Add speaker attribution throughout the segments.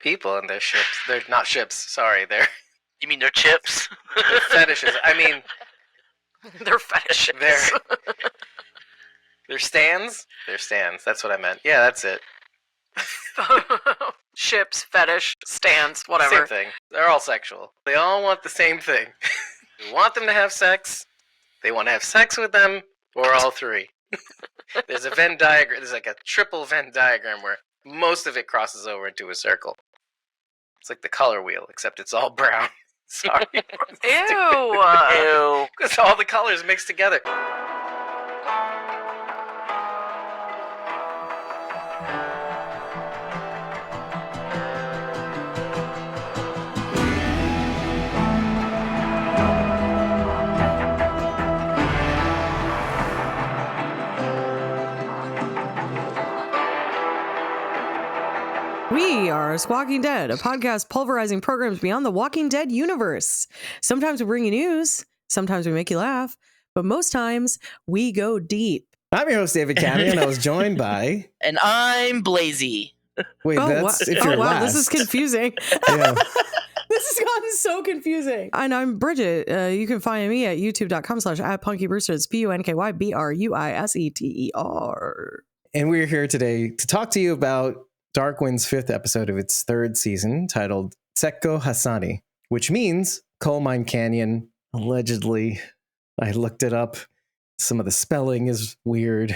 Speaker 1: people and their ships. They're not ships. Sorry, they're
Speaker 2: You mean they're chips?
Speaker 1: fetishes. I mean,
Speaker 2: They're fetishes.
Speaker 1: they're stands. They're stands. That's what I meant. Yeah, that's it.
Speaker 2: Ships, fetish, stands, whatever.
Speaker 1: Same thing. They're all sexual. They all want the same thing. They want them to have sex. They want to have sex with them, or all three. There's a Venn diagram. There's like a triple Venn diagram where most of it crosses over into a circle. It's like the color wheel, except it's all brown. Sorry.
Speaker 2: Ew.
Speaker 1: Because all the colors mixed together.
Speaker 3: We are Squawking Dead, a podcast pulverizing programs beyond the Walking Dead universe. Sometimes we bring you news, sometimes we make you laugh, but most times we go deep.
Speaker 4: I'm your host, David Cammy, and I was joined by...
Speaker 2: And I'm Blazy.
Speaker 4: Wait, that's if you're last.
Speaker 3: This is confusing.
Speaker 4: Yeah.
Speaker 3: This has gotten so confusing. And I'm Bridget. You can find me at youtube.com/@punkybrewster. It's PUNKYBRUISETER.
Speaker 4: And we're here today to talk to you about Darkwind's 5th episode of its 3rd season, titled Tseko Hasani, which means Coal Mine Canyon. Allegedly, I looked it up. Some of the spelling is weird,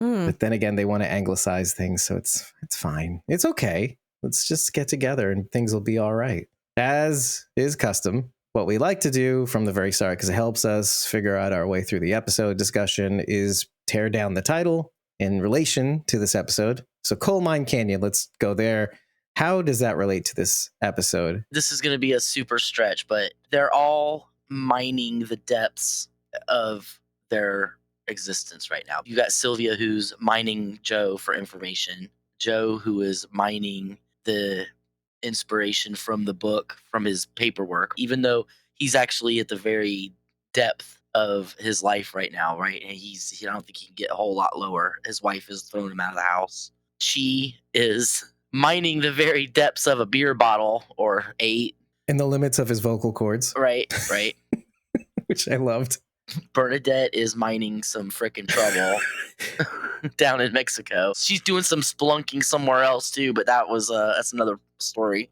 Speaker 4: but then again, they want to anglicize things, so it's fine. It's okay. Let's just get together and things will be all right. As is custom, what we like to do from the very start, because it helps us figure out our way through the episode discussion, is tear down the title in relation to this episode. So Coal Mine Canyon, let's go there. How does that relate to this episode?
Speaker 2: This is going to be a super stretch, but they're all mining the depths of their existence right now. You got Sylvia, who's mining Joe for information. Joe, who is mining the inspiration from the book, from his paperwork, even though he's actually at the very depth of his life right now, right? And I don't think he can get a whole lot lower. His wife has thrown him out of the house. She is mining the very depths of a beer bottle or 8.
Speaker 4: In the limits of his vocal cords.
Speaker 2: Right.
Speaker 4: Which I loved.
Speaker 2: Bernadette is mining some frickin' trouble down in Mexico. She's doing some spelunking somewhere else too, but that's another story.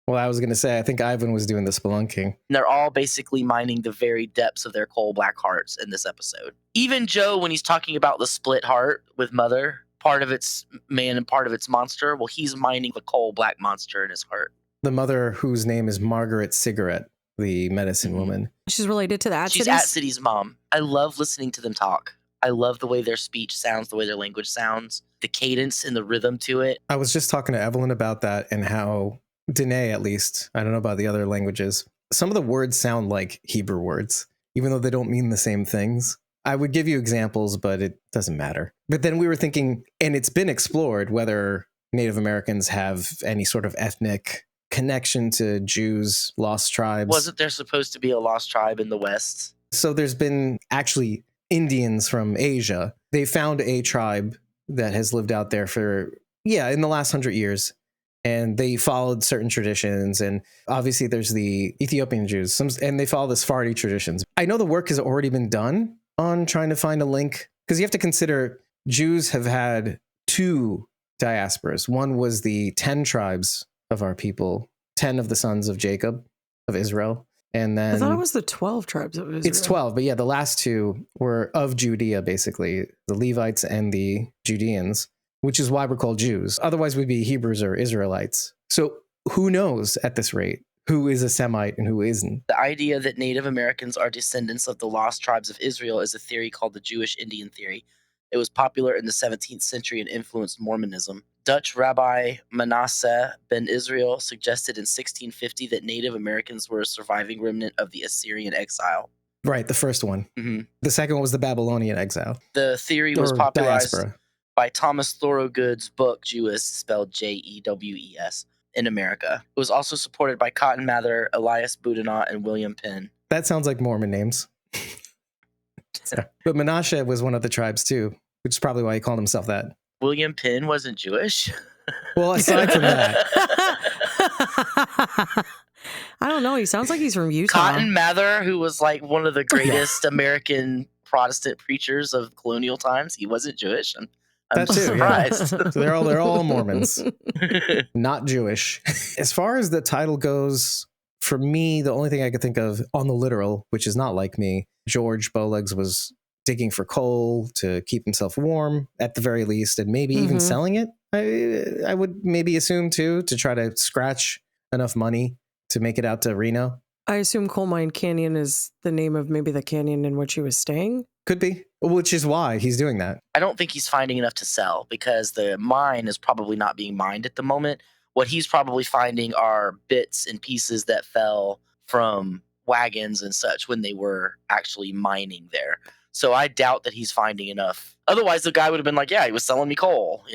Speaker 4: Well, I was going to say, I think Ivan was doing the spelunking.
Speaker 2: And they're all basically mining the very depths of their coal black hearts in this episode. Even Joe, when he's talking about the split heart with Mother, part of it's man and part of it's monster, well, he's mining the coal black monster in his heart.
Speaker 4: The mother, whose name is Margaret Cigarette, the medicine woman.
Speaker 3: She's related to the
Speaker 2: She's At-City's mom. I love listening to them talk. I love the way their speech sounds, the way their language sounds, the cadence and the rhythm to it.
Speaker 4: I was just talking to Evelyn about that and how Danae, at least, I don't know about the other languages, some of the words sound like Hebrew words, even though they don't mean the same things. I would give you examples, but it doesn't matter. But then we were thinking, and it's been explored, whether Native Americans have any sort of ethnic connection to Jews, lost tribes.
Speaker 2: Wasn't there supposed to be a lost tribe in the West?
Speaker 4: So there's been actually Indians from Asia. They found a tribe that has lived out there for, in the last 100 years. And they followed certain traditions. And obviously there's the Ethiopian Jews, and they follow the Sephardi traditions. I know the work has already been done on trying to find a link, because you have to consider Jews have had 2 diasporas. One was the 10 tribes of our people, 10 of the sons of Jacob, of Israel. And then
Speaker 3: I thought it was the 12 tribes of Israel.
Speaker 4: It's 12, but the last 2 were of Judea, basically, the Levites and the Judeans, which is why we're called Jews. Otherwise, we'd be Hebrews or Israelites. So who knows at this rate who is a Semite and who isn't?
Speaker 2: The idea that Native Americans are descendants of the lost tribes of Israel is a theory called the Jewish Indian theory. It was popular in the 17th century and influenced Mormonism. Dutch Rabbi Manasseh ben Israel suggested in 1650 that Native Americans were a surviving remnant of the Assyrian exile.
Speaker 4: Right, the first one.
Speaker 2: Mm-hmm.
Speaker 4: The second one was the Babylonian exile.
Speaker 2: The theory was popularized
Speaker 4: diaspora
Speaker 2: by Thomas Thorogood's book, Jewess, spelled Jewes, in America. It was also supported by Cotton Mather, Elias Boudinot, and William Penn.
Speaker 4: That sounds like Mormon names. But Menashe was one of the tribes too, which is probably why he called himself that.
Speaker 2: William Penn wasn't Jewish?
Speaker 4: Well, aside from that,
Speaker 3: He sounds like he's from Utah.
Speaker 2: Cotton Mather, who was like one of the greatest American Protestant preachers of colonial times, he wasn't Jewish. I'm
Speaker 4: That too, yeah.
Speaker 2: surprised.
Speaker 4: So they're all Mormons, not Jewish. As far as the title goes, for me, the only thing I could think of on the literal, which is not like me, George Bowlegs was digging for coal to keep himself warm at the very least, and maybe even selling it. I would maybe assume too, to try to scratch enough money to make it out to Reno.
Speaker 3: I assume Coal Mine Canyon is the name of maybe the canyon in which he was staying.
Speaker 4: Could be, which is why he's doing that.
Speaker 2: I don't think he's finding enough to sell because the mine is probably not being mined at the moment. What he's probably finding are bits and pieces that fell from wagons and such when they were actually mining there. So I doubt that he's finding enough. Otherwise, the guy would have been like, yeah, he was selling me coal.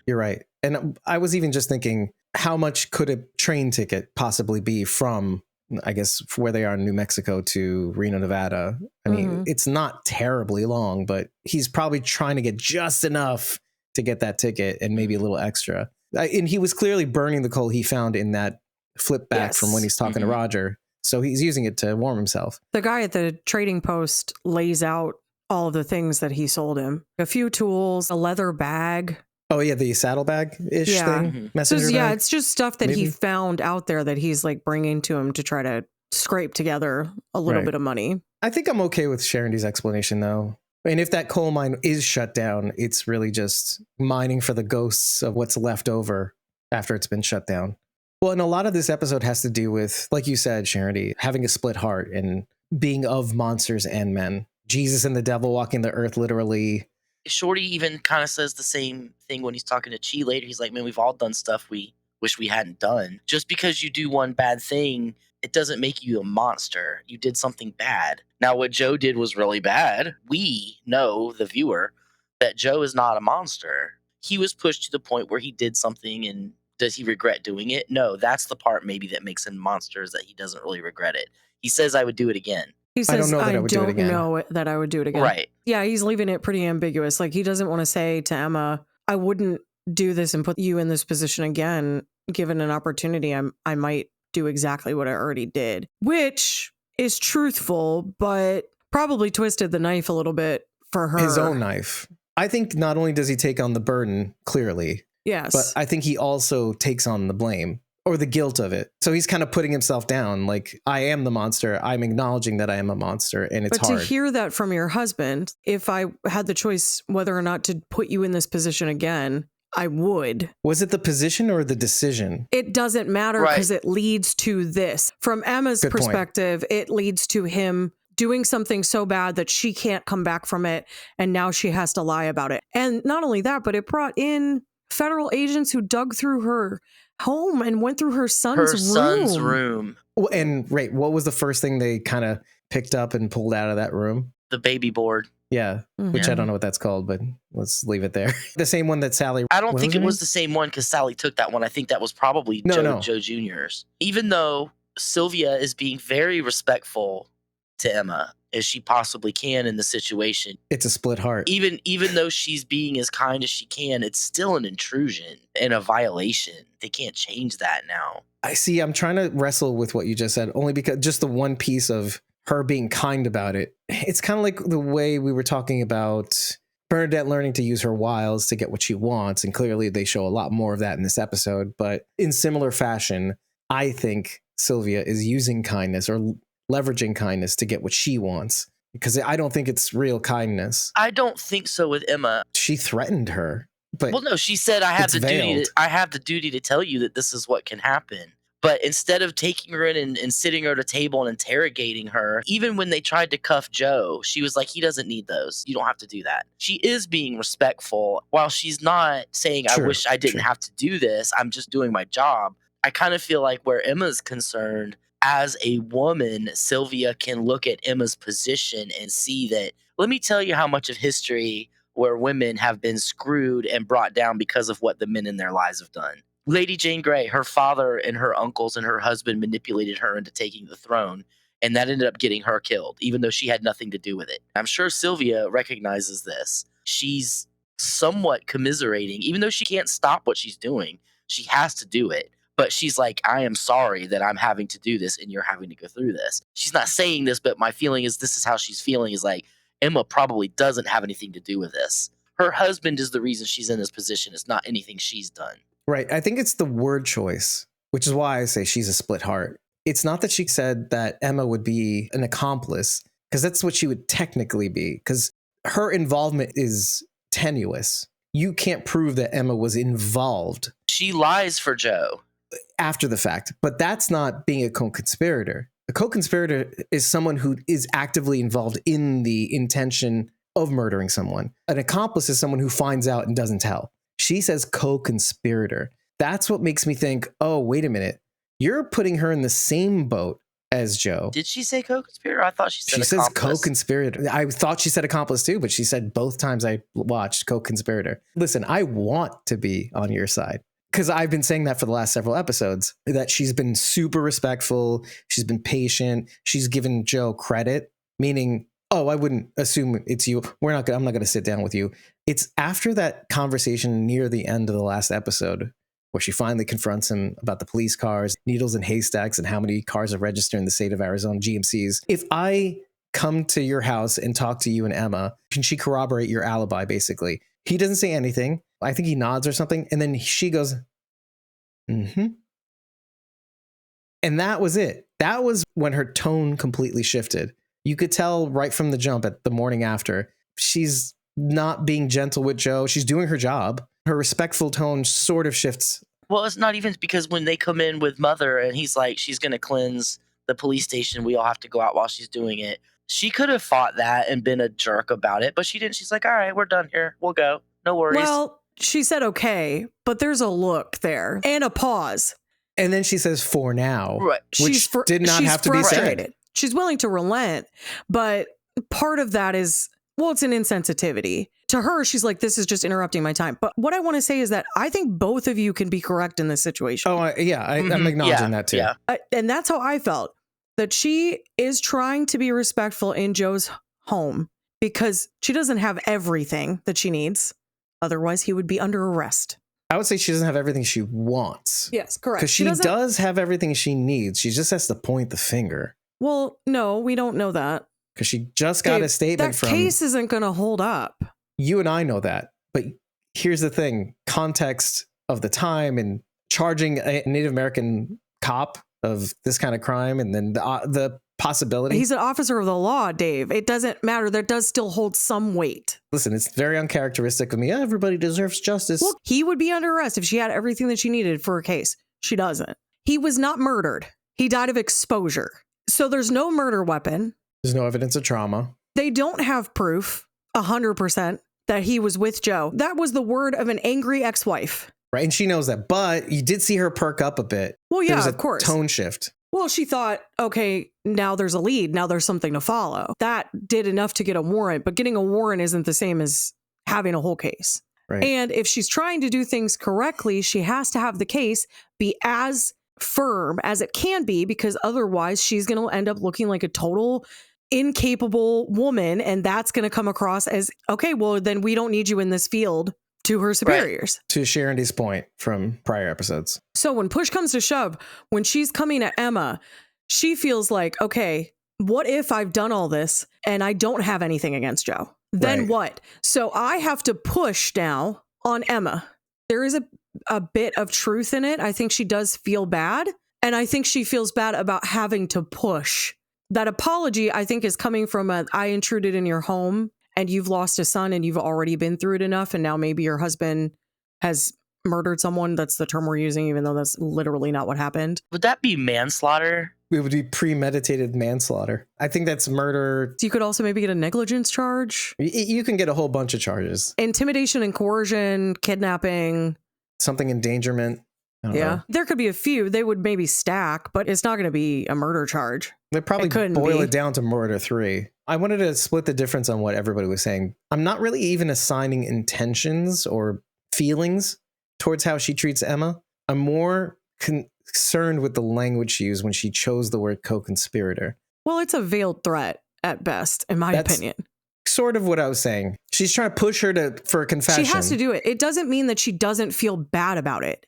Speaker 4: You're right. And I was even just thinking, how much could a train ticket possibly be from, I guess, where they are in New Mexico to Reno, Nevada? I mean, it's not terribly long, but he's probably trying to get just enough to get that ticket and maybe a little extra. And he was clearly burning the coal he found in that flip back from when he's talking to Roger. So he's using it to warm himself.
Speaker 3: The guy at the trading post lays out all of the things that he sold him. A few tools, a leather bag.
Speaker 4: Oh, yeah, the saddlebag-ish thing? Messenger
Speaker 3: So,
Speaker 4: bag?
Speaker 3: it's just stuff that he found out there that he's like bringing to him to try to scrape together a little bit of money.
Speaker 4: I think I'm okay with Sharondy's explanation, though. And if that coal mine is shut down, it's really just mining for the ghosts of what's left over after it's been shut down. Well, and a lot of this episode has to do with, like you said, Sharondy, having a split heart and being of monsters and men. Jesus and the devil walking the earth, literally.
Speaker 2: Shorty even kind of says the same thing when he's talking to Chi later. He's like, man, we've all done stuff we wish we hadn't done. Just because you do one bad thing, it doesn't make you a monster. You did something bad. Now, what Joe did was really bad. We know, the viewer, that Joe is not a monster. He was pushed to the point where he did something, and does he regret doing it? No, that's the part maybe that makes him a monster, is that he doesn't really regret it. He says, I would do it again.
Speaker 3: He says,
Speaker 4: I don't know that I would do it again.
Speaker 3: know that I would do it again.
Speaker 2: Right.
Speaker 3: Yeah, he's leaving it pretty ambiguous. Like, he doesn't want to say to Emma, I wouldn't do this and put you in this position again. Given an opportunity, I might do exactly what I already did, which is truthful, but probably twisted the knife a little bit for her.
Speaker 4: His own knife. I think not only does he take on the burden, clearly,
Speaker 3: yes,
Speaker 4: but I think he also takes on the blame or the guilt of it. So he's kind of putting himself down. Like, I am the monster. I'm acknowledging that I am a monster, and it's hard.
Speaker 3: But to hear that from your husband, if I had the choice whether or not to put you in this position again, I would.
Speaker 4: Was it the position or the decision?
Speaker 3: It doesn't matter because it leads to this. From Emma's perspective, it leads to him doing something so bad that she can't come back from it, and now she has to lie about it. And not only that, but it brought in federal agents who dug through her home and went through her son's
Speaker 2: room.
Speaker 4: And what was the first thing they kind of picked up and pulled out of that room?
Speaker 2: The baby board.
Speaker 4: Yeah, which I don't know what that's called, but let's leave it there. The same one that Sally...
Speaker 2: I don't think it was the same one because Sally took that one. I think that was probably Joe Jr.'s. Even though Sylvia is being very respectful to Emma as she possibly can in the situation.
Speaker 4: It's a split heart.
Speaker 2: Even though she's being as kind as she can, it's still an intrusion and a violation. They can't change that now.
Speaker 4: I see. I'm trying to wrestle with what you just said, only because just the one piece of her being kind about it. It's kind of like the way we were talking about Bernadette learning to use her wiles to get what she wants. And clearly they show a lot more of that in this episode. But in similar fashion, I think Sylvia is using kindness or leveraging kindness to get what she wants, because I don't think it's real kindness.
Speaker 2: I don't think so with Emma.
Speaker 4: She threatened her. But
Speaker 2: well, no, she said, I have the duty to tell you that this is what can happen. But instead of taking her in and sitting her at a table and interrogating her, even when they tried to cuff Joe, she was like, he doesn't need those. You don't have to do that. She is being respectful. While she's not saying, I wish I didn't have to do this, I'm just doing my job. I kind of feel like where Emma's concerned, as a woman, Sylvia can look at Emma's position and see that, let me tell you how much of history where women have been screwed and brought down because of what the men in their lives have done. Lady Jane Grey, her father and her uncles and her husband manipulated her into taking the throne, and that ended up getting her killed, even though she had nothing to do with it. I'm sure Sylvia recognizes this. She's somewhat commiserating, even though she can't stop what she's doing. She has to do it. But she's like, I am sorry that I'm having to do this and you're having to go through this. She's not saying this, but my feeling is this is how she's feeling, is like, Emma probably doesn't have anything to do with this. Her husband is the reason she's in this position. It's not anything she's done.
Speaker 4: Right. I think it's the word choice, which is why I say she's a split heart. It's not that she said that Emma would be an accomplice, because that's what she would technically be, because her involvement is tenuous. You can't prove that Emma was involved.
Speaker 2: She lies for Joe.
Speaker 4: After the fact, but that's not being a co-conspirator. A co-conspirator is someone who is actively involved in the intention of murdering someone. An accomplice is someone who finds out and doesn't tell. She says co-conspirator. That's what makes me think, oh, wait a minute. You're putting her in the same boat as Joe.
Speaker 2: Did she say co-conspirator? I thought she said
Speaker 4: She
Speaker 2: accomplice.
Speaker 4: says co-conspirator. I thought she said accomplice too, but she said both times I watched co-conspirator. Listen, I want to be on your side, because I've been saying that for the last several episodes, that she's been super respectful. She's been patient. She's given Joe credit, meaning, oh, I wouldn't assume it's you. I'm not going to sit down with you. It's after that conversation near the end of the last episode where she finally confronts him about the police cars, needles and haystacks, and how many cars are registered in the state of Arizona, GMCs. If I come to your house and talk to you and Emma, can she corroborate your alibi, basically? He doesn't say anything. I think he nods or something. And then she goes, mm-hmm. And that was it. That was when her tone completely shifted. You could tell right from the jump at the morning after, she's not being gentle with Joe. She's doing her job. Her respectful tone sort of shifts.
Speaker 2: Well, it's not even because when they come in with Mother and he's like, she's going to cleanse the police station. We all have to go out while she's doing it. She could have fought that and been a jerk about it, but she didn't. She's like, all right, we're done here. We'll go. No worries.
Speaker 3: Well, she said okay, but there's a look there and a pause.
Speaker 4: And then she says, for now,
Speaker 2: Right.
Speaker 4: which did not have to be said.
Speaker 3: She's willing to relent, but part of that is, well, it's an insensitivity. To her, she's like, this is just interrupting my time. But what I want to say is that I think both of you can be correct in this situation.
Speaker 4: Oh, I'm acknowledging that too.
Speaker 2: Yeah.
Speaker 3: And that's how I felt, that she is trying to be respectful in Joe's home because she doesn't have everything that she needs. Otherwise, he would be under arrest.
Speaker 4: I would say she doesn't have everything she wants.
Speaker 3: Yes, correct.
Speaker 4: Because she does have everything she needs. She just has to point the finger.
Speaker 3: Well, no, we don't know that.
Speaker 4: Because she just got a statement
Speaker 3: that
Speaker 4: from...
Speaker 3: That case isn't going to hold up.
Speaker 4: You and I know that. But here's the thing. Context of the time and charging a Native American cop of this kind of crime, and then the possibility...
Speaker 3: He's an officer of the law, Dave. It doesn't matter. That does still hold some weight.
Speaker 4: Listen, it's very uncharacteristic of me. Everybody deserves justice.
Speaker 3: Well, he would be under arrest if she had everything that she needed for a case. She doesn't. He was not murdered. He died of exposure. So there's no murder weapon.
Speaker 4: There's no evidence of trauma.
Speaker 3: They don't have proof, 100%, that he was with Joe. That was the word of an angry ex-wife.
Speaker 4: Right, and she knows that. But you did see her perk up a bit.
Speaker 3: Well, yeah,
Speaker 4: There's
Speaker 3: of course.
Speaker 4: Tone shift.
Speaker 3: Well, she thought, okay, now there's a lead. Now there's something to follow. That did enough to get a warrant, but getting a warrant isn't the same as having a whole case.
Speaker 4: Right.
Speaker 3: And if she's trying to do things correctly, she has to have the case be as firm as it can be, because otherwise she's going to end up looking like a total incapable woman. And that's going to come across as, okay, well, then we don't need you in this field, to her superiors.
Speaker 4: Right. To Sharondy's point from prior episodes.
Speaker 3: So when push comes to shove, when she's coming at Emma, she feels like, okay, what if I've done all this and I don't have anything against Joe? Then
Speaker 4: Right.
Speaker 3: what? So I have to push now on Emma. There is a bit of truth in it. I think she does feel bad. And I think she feels bad about having to push. That apology, I think, is coming from I intruded in your home and you've lost a son and you've already been through it enough. And now maybe your husband has murdered someone. That's the term we're using, even though that's literally not what happened.
Speaker 2: Would that be manslaughter?
Speaker 4: It would be premeditated manslaughter. I think that's murder.
Speaker 3: So you could also maybe get a negligence charge.
Speaker 4: You can get a whole bunch of charges.
Speaker 3: Intimidation and coercion, kidnapping.
Speaker 4: Something endangerment. I don't know.
Speaker 3: There could be a few. They would maybe stack, but it's not going to be a murder charge.
Speaker 4: They'd probably
Speaker 3: couldn't
Speaker 4: boil
Speaker 3: be.
Speaker 4: it down to murder 3. I wanted to split the difference on what everybody was saying. I'm not really even assigning intentions or feelings towards how she treats Emma. I'm more concerned with the language she used when she chose the word co-conspirator.
Speaker 3: Well, it's a veiled threat at best, in my opinion.
Speaker 4: Sort of what I was saying. She's trying to push her for a confession.
Speaker 3: She has to do it. It doesn't mean that she doesn't feel bad about it.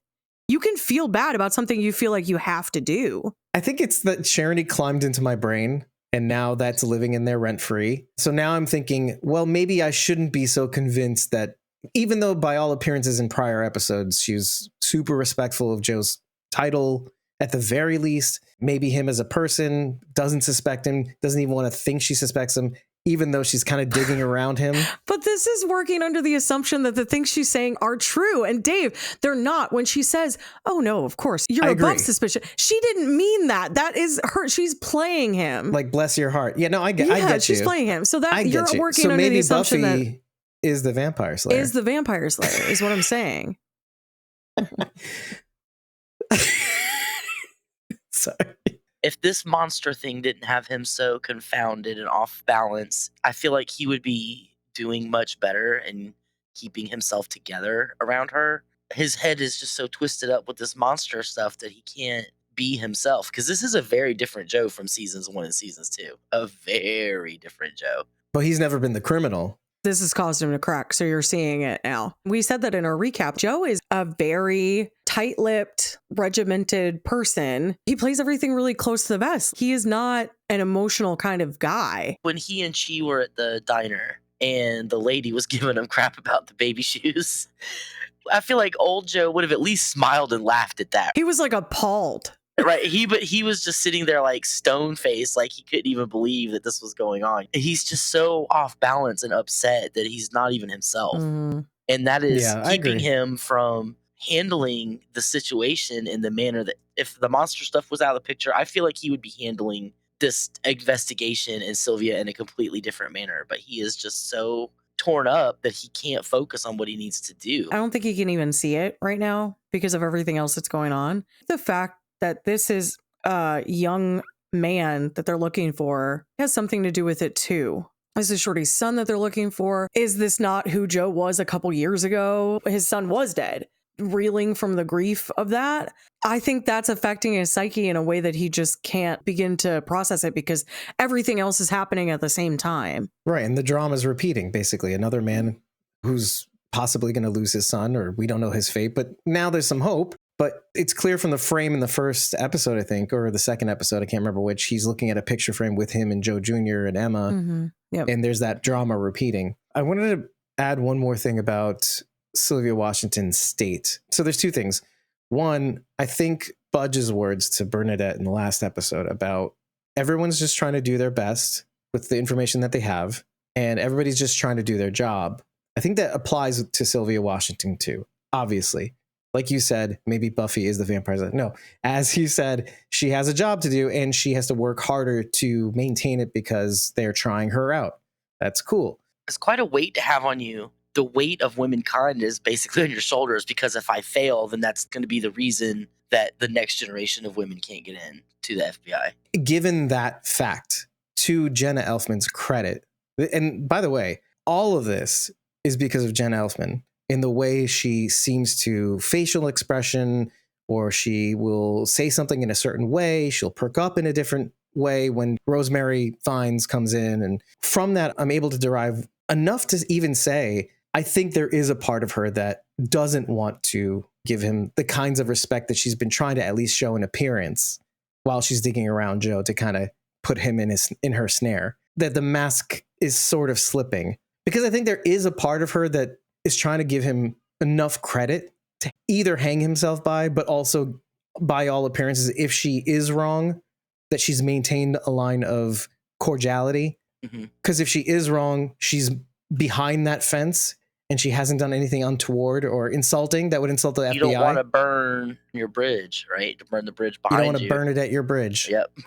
Speaker 3: You can feel bad about something you feel like you have to do.
Speaker 4: I think it's that Charity climbed into my brain and now that's living in there rent free. So now I'm thinking, well, maybe I shouldn't be so convinced that, even though by all appearances in prior episodes, she was super respectful of Joe's title, at the very least, maybe him as a person doesn't suspect him, doesn't even want to think she suspects him, even though she's kind of digging around him.
Speaker 3: But this is working under the assumption that the things she's saying are true. And Dave, they're not. When she says, oh no, of course, you're
Speaker 4: I
Speaker 3: above
Speaker 4: agree.
Speaker 3: suspicion. She didn't mean that. That is her. She's playing him.
Speaker 4: Like, bless your heart. Yeah, no, I get
Speaker 3: she's
Speaker 4: you.
Speaker 3: playing him. So
Speaker 4: I
Speaker 3: that
Speaker 4: get
Speaker 3: you're
Speaker 4: you.
Speaker 3: working
Speaker 4: So
Speaker 3: under the
Speaker 4: maybe
Speaker 3: assumption
Speaker 4: Buffy is the vampire
Speaker 3: that
Speaker 4: slayer.
Speaker 3: is the vampire slayer is what I'm saying.
Speaker 4: Sorry.
Speaker 2: If this monster thing didn't have him so confounded and off balance, I feel like he would be doing much better and keeping himself together around her. His head is just so twisted up with this monster stuff that he can't be himself. Because this is a very different Joe from seasons 1 and seasons 2. A very different Joe.
Speaker 4: But he's never been the criminal.
Speaker 3: This has caused him to crack. So you're seeing it now. We said that in our recap. Joe is a very tight-lipped, regimented person. He plays everything really close to the vest. He is not an emotional kind of guy.
Speaker 2: When he and she were at the diner and the lady was giving him crap about the baby shoes, I feel like old Joe would have at least smiled and laughed at that.
Speaker 3: He was like appalled.
Speaker 2: Right. But he was just sitting there like stone faced, like he couldn't even believe that this was going on. He's just so off balance and upset that he's not even himself.
Speaker 3: Mm.
Speaker 2: And that is
Speaker 4: I
Speaker 2: keeping
Speaker 4: agree.
Speaker 2: him from handling the situation in the manner that if the monster stuff was out of the picture, I feel like he would be handling this investigation and Sylvia in a completely different manner. But he is just so torn up that he can't focus on what he needs to do.
Speaker 3: I don't think he can even see it right now because of everything else that's going on. The fact that this is a young man that they're looking for has something to do with it too. This is Shorty's son that they're looking for. Is this not who Joe was a couple years ago? His son was dead. Reeling from the grief of that. I think that's affecting his psyche in a way that he just can't begin to process it because everything else is happening at the same time.
Speaker 4: Right. And the drama's repeating, basically. Another man who's possibly going to lose his son, or we don't know his fate, but now there's some hope. But it's clear from the frame in the first episode, I think, or the second episode, I can't remember which, he's looking at a picture frame with him and Joe Jr. and Emma.
Speaker 3: Mm-hmm. Yep.
Speaker 4: And there's that drama repeating. I wanted to add one more thing about Sylvia Washington's state. So there's two things. One, I think Budge's words to Bernadette in the last episode about everyone's just trying to do their best with the information that they have, and everybody's just trying to do their job. I think that applies to Sylvia Washington too, obviously. Like you said, maybe Buffy is the vampire. No, as you said, she has a job to do and she has to work harder to maintain it because they're trying her out. That's cool.
Speaker 2: It's quite a weight to have on you. The weight of womankind is basically on your shoulders because if I fail, then that's going to be the reason that the next generation of women can't get in to the FBI.
Speaker 4: Given that fact, to Jenna Elfman's credit, and by the way, all of this is because of Jenna Elfman in the way she seems to facial expression, or she will say something in a certain way. She'll perk up in a different way when Rosemary Fiennes comes in. And from that, I'm able to derive enough to even say, I think there is a part of her that doesn't want to give him the kinds of respect that she's been trying to at least show in appearance while she's digging around Joe to kind of put him in her snare. That the mask is sort of slipping. Because I think there is a part of her that is trying to give him enough credit to either hang himself by, but also, by all appearances, if she is wrong, that she's maintained a line of cordiality. Because if she is wrong, she's behind that fence and she hasn't done anything untoward or insulting that would insult the FBI.
Speaker 2: You don't want to burn your bridge, right? To burn the bridge behind you.
Speaker 4: You don't want to burn it at your bridge.
Speaker 2: Yep.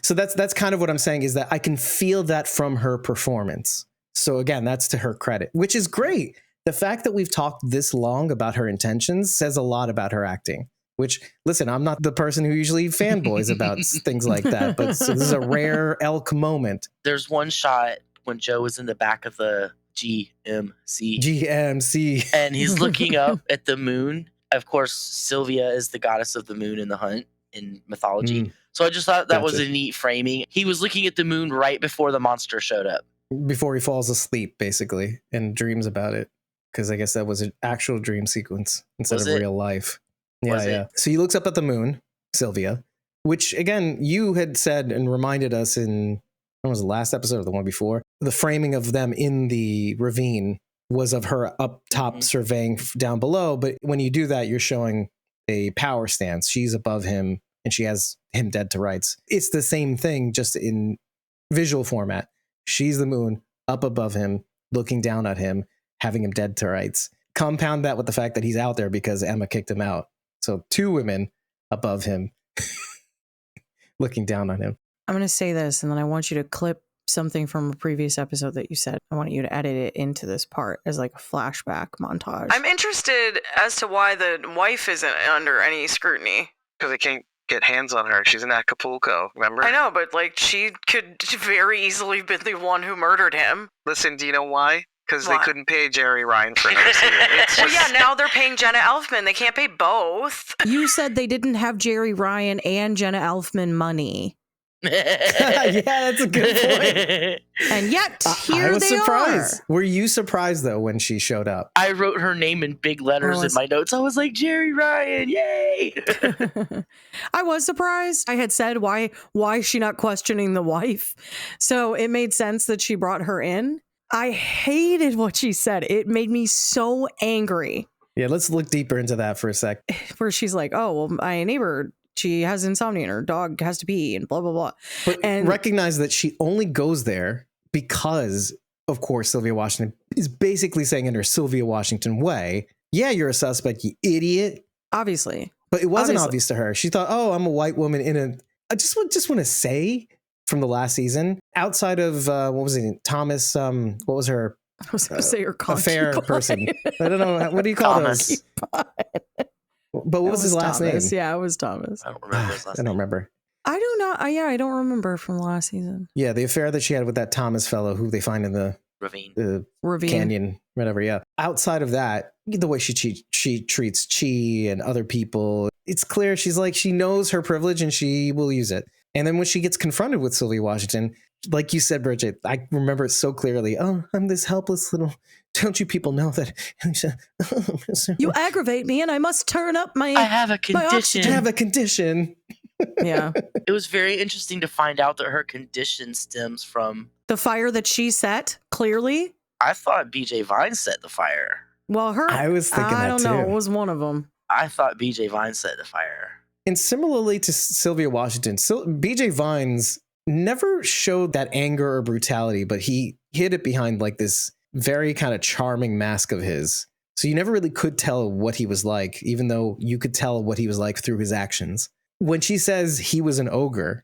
Speaker 4: So that's kind of what I'm saying, is that I can feel that from her performance. So again, that's to her credit, which is great. The fact that we've talked this long about her intentions says a lot about her acting. Which, listen, I'm not the person who usually fanboys about things like that, but so this is a rare elk moment.
Speaker 2: There's one shot when Joe is in the back of the GMC. And he's looking up at the moon. Of course, Sylvia is the goddess of the moon in the Hunt in mythology. So I just thought that was a neat framing. He was looking at the moon right before the monster showed up.
Speaker 4: Before he falls asleep, basically, and dreams about it. because I guess that was an actual dream sequence instead
Speaker 2: Was
Speaker 4: of
Speaker 2: it?
Speaker 4: real life.
Speaker 2: Was
Speaker 4: Yeah.
Speaker 2: it?
Speaker 4: So he looks up at the moon, Sylvia, which again, you had said and reminded us in, when was the last episode or the one before? The framing of them in the ravine was of her up top surveying down below. But when you do that, you're showing a power stance. She's above him and she has him dead to rights. It's the same thing, just in visual format. She's the moon up above him, looking down at him, having him dead to rights. Compound that with the fact that he's out there because Emma kicked him out. So 2 women above him, looking down on him.
Speaker 3: I'm going to say this, and then I want you to clip something from a previous episode that you said. I want you to edit it into this part as like a flashback montage.
Speaker 5: I'm interested as to why the wife isn't under any scrutiny.
Speaker 6: Because they can't get hands on her. She's in Acapulco, remember?
Speaker 5: I know, but like she could very easily have been the one who murdered him.
Speaker 6: Listen, do you know why? Because they
Speaker 5: Why?
Speaker 6: couldn't pay Jerry Ryan for another season. It's
Speaker 5: Well,
Speaker 6: just,
Speaker 5: yeah, now they're paying Jenna Elfman. They can't pay both.
Speaker 3: You said they didn't have Jerry Ryan and Jenna Elfman money.
Speaker 4: Yeah, that's a good point.
Speaker 3: And yet, here
Speaker 4: I was
Speaker 3: they
Speaker 4: surprised. Were you surprised though when she showed up?
Speaker 2: I wrote her name in big letters in my notes. I was like, Jerry Ryan, yay!
Speaker 3: are. I was surprised. I had said, why is she not questioning the wife? So it made sense that she brought her in. I hated what she said. It made me so angry.
Speaker 4: Yeah, let's look deeper into that for a sec.
Speaker 3: Where she's like, oh, well, my neighbor, she has insomnia and her dog has to pee and blah, blah, blah.
Speaker 4: But
Speaker 3: And
Speaker 4: recognize that she only goes there because, of course, Sylvia Washington is basically saying in her Sylvia Washington way, yeah, you're a suspect, you idiot.
Speaker 3: obviously.
Speaker 4: But it wasn't
Speaker 3: Obviously.
Speaker 4: obvious to her. She thought, oh, I'm a white woman in a... I just want to say from the last season, outside of, what was it, Thomas, what was her
Speaker 3: I was going to say her
Speaker 4: affair
Speaker 3: concubine.
Speaker 4: person? I don't know. What do you call
Speaker 2: Thomas.
Speaker 4: those? But what was his last
Speaker 3: Thomas.
Speaker 4: name?
Speaker 3: Yeah, it was Thomas.
Speaker 2: I don't remember his last
Speaker 4: I don't
Speaker 2: name.
Speaker 4: remember.
Speaker 3: I don't know. Yeah, I don't remember from the last season.
Speaker 4: Yeah, the affair that she had with that Thomas fellow who they find in the
Speaker 2: Ravine.
Speaker 3: Ravine.
Speaker 4: canyon, whatever. Yeah. Outside of that, the way she treats Chi and other people, it's clear she's like, she knows her privilege and she will use it. And then when she gets confronted with Sylvia Washington, like you said, Bridget, I remember it so clearly. Oh, I'm this helpless little. Don't you people know that?
Speaker 3: You aggravate me and I must turn up my...
Speaker 2: I have a
Speaker 3: My
Speaker 2: condition.
Speaker 3: oxygen.
Speaker 4: have a condition.
Speaker 3: Yeah.
Speaker 2: It was very interesting to find out that her condition stems from.
Speaker 3: The fire that she set, clearly.
Speaker 2: I thought BJ Vine set the fire.
Speaker 3: Well, her...
Speaker 4: I was thinking
Speaker 3: I
Speaker 4: that
Speaker 3: don't
Speaker 4: too.
Speaker 3: know. It was one of them.
Speaker 2: I thought BJ Vine set the fire.
Speaker 4: And similarly to Sylvia Washington, BJ Vines never showed that anger or brutality, but he hid it behind like this very kind of charming mask of his. So you never really could tell what he was like, even though you could tell what he was like through his actions. When she says he was an ogre,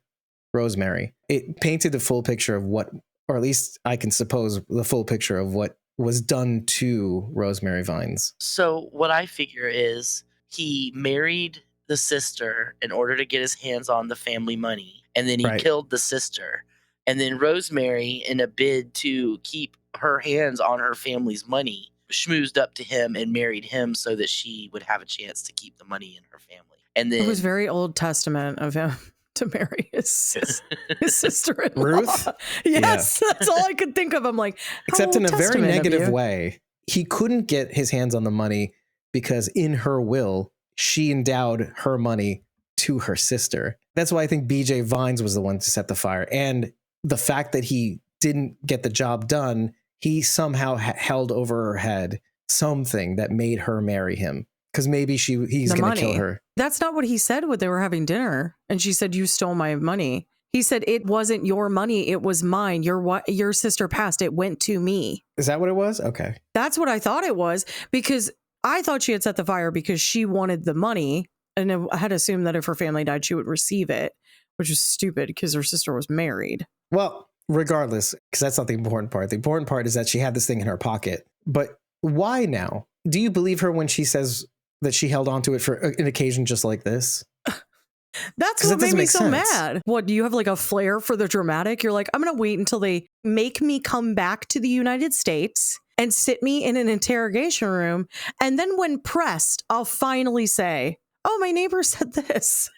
Speaker 4: Rosemary, it painted the full picture of what, or at least I can suppose the full picture of what was done to Rosemary Vines.
Speaker 2: So what I figure is he married the sister in order to get his hands on the family money, and then he
Speaker 4: Right.
Speaker 2: killed the sister. And then Rosemary, in a bid to keep her hands on her family's money, schmoozed up to him and married him so that she would have a chance to keep the money in her family. And then
Speaker 3: It was very Old Testament of him to marry his sister-in-law.
Speaker 4: Ruth?
Speaker 3: Yes, that's all I could think of. I'm like, how
Speaker 4: Except in a
Speaker 3: Old
Speaker 4: very
Speaker 3: Testament of
Speaker 4: negative
Speaker 3: you.
Speaker 4: way. He couldn't get his hands on the money because in her will, she endowed her money to her sister. That's why I think BJ Vines was the one to set the fire. And the fact that he didn't get the job done, he somehow held over her head something that made her marry him. Because maybe he's
Speaker 3: The
Speaker 4: going to kill
Speaker 3: money.
Speaker 4: her.
Speaker 3: That's not what he said when they were having dinner. And she said, you stole my money. He said, it wasn't your money. It was mine. Your sister passed. It went to me.
Speaker 4: Is that what it was? Okay.
Speaker 3: That's what I thought it was, because I thought she had set the fire because she wanted the money. And I had assumed that if her family died, she would receive it, which is stupid because her sister was married.
Speaker 4: Well, regardless, because that's not the important part. The important part is that she had this thing in her pocket. But why now? Do you believe her when she says that she held onto it for an occasion just like this?
Speaker 3: That's
Speaker 4: 'Cause
Speaker 3: what
Speaker 4: that
Speaker 3: made
Speaker 4: doesn't
Speaker 3: me
Speaker 4: make
Speaker 3: so
Speaker 4: sense.
Speaker 3: mad. What, do you have like a flair for the dramatic? You're like, I'm going to wait until they make me come back to the United States and sit me in an interrogation room. And then when pressed, I'll finally say, oh, my neighbor said this.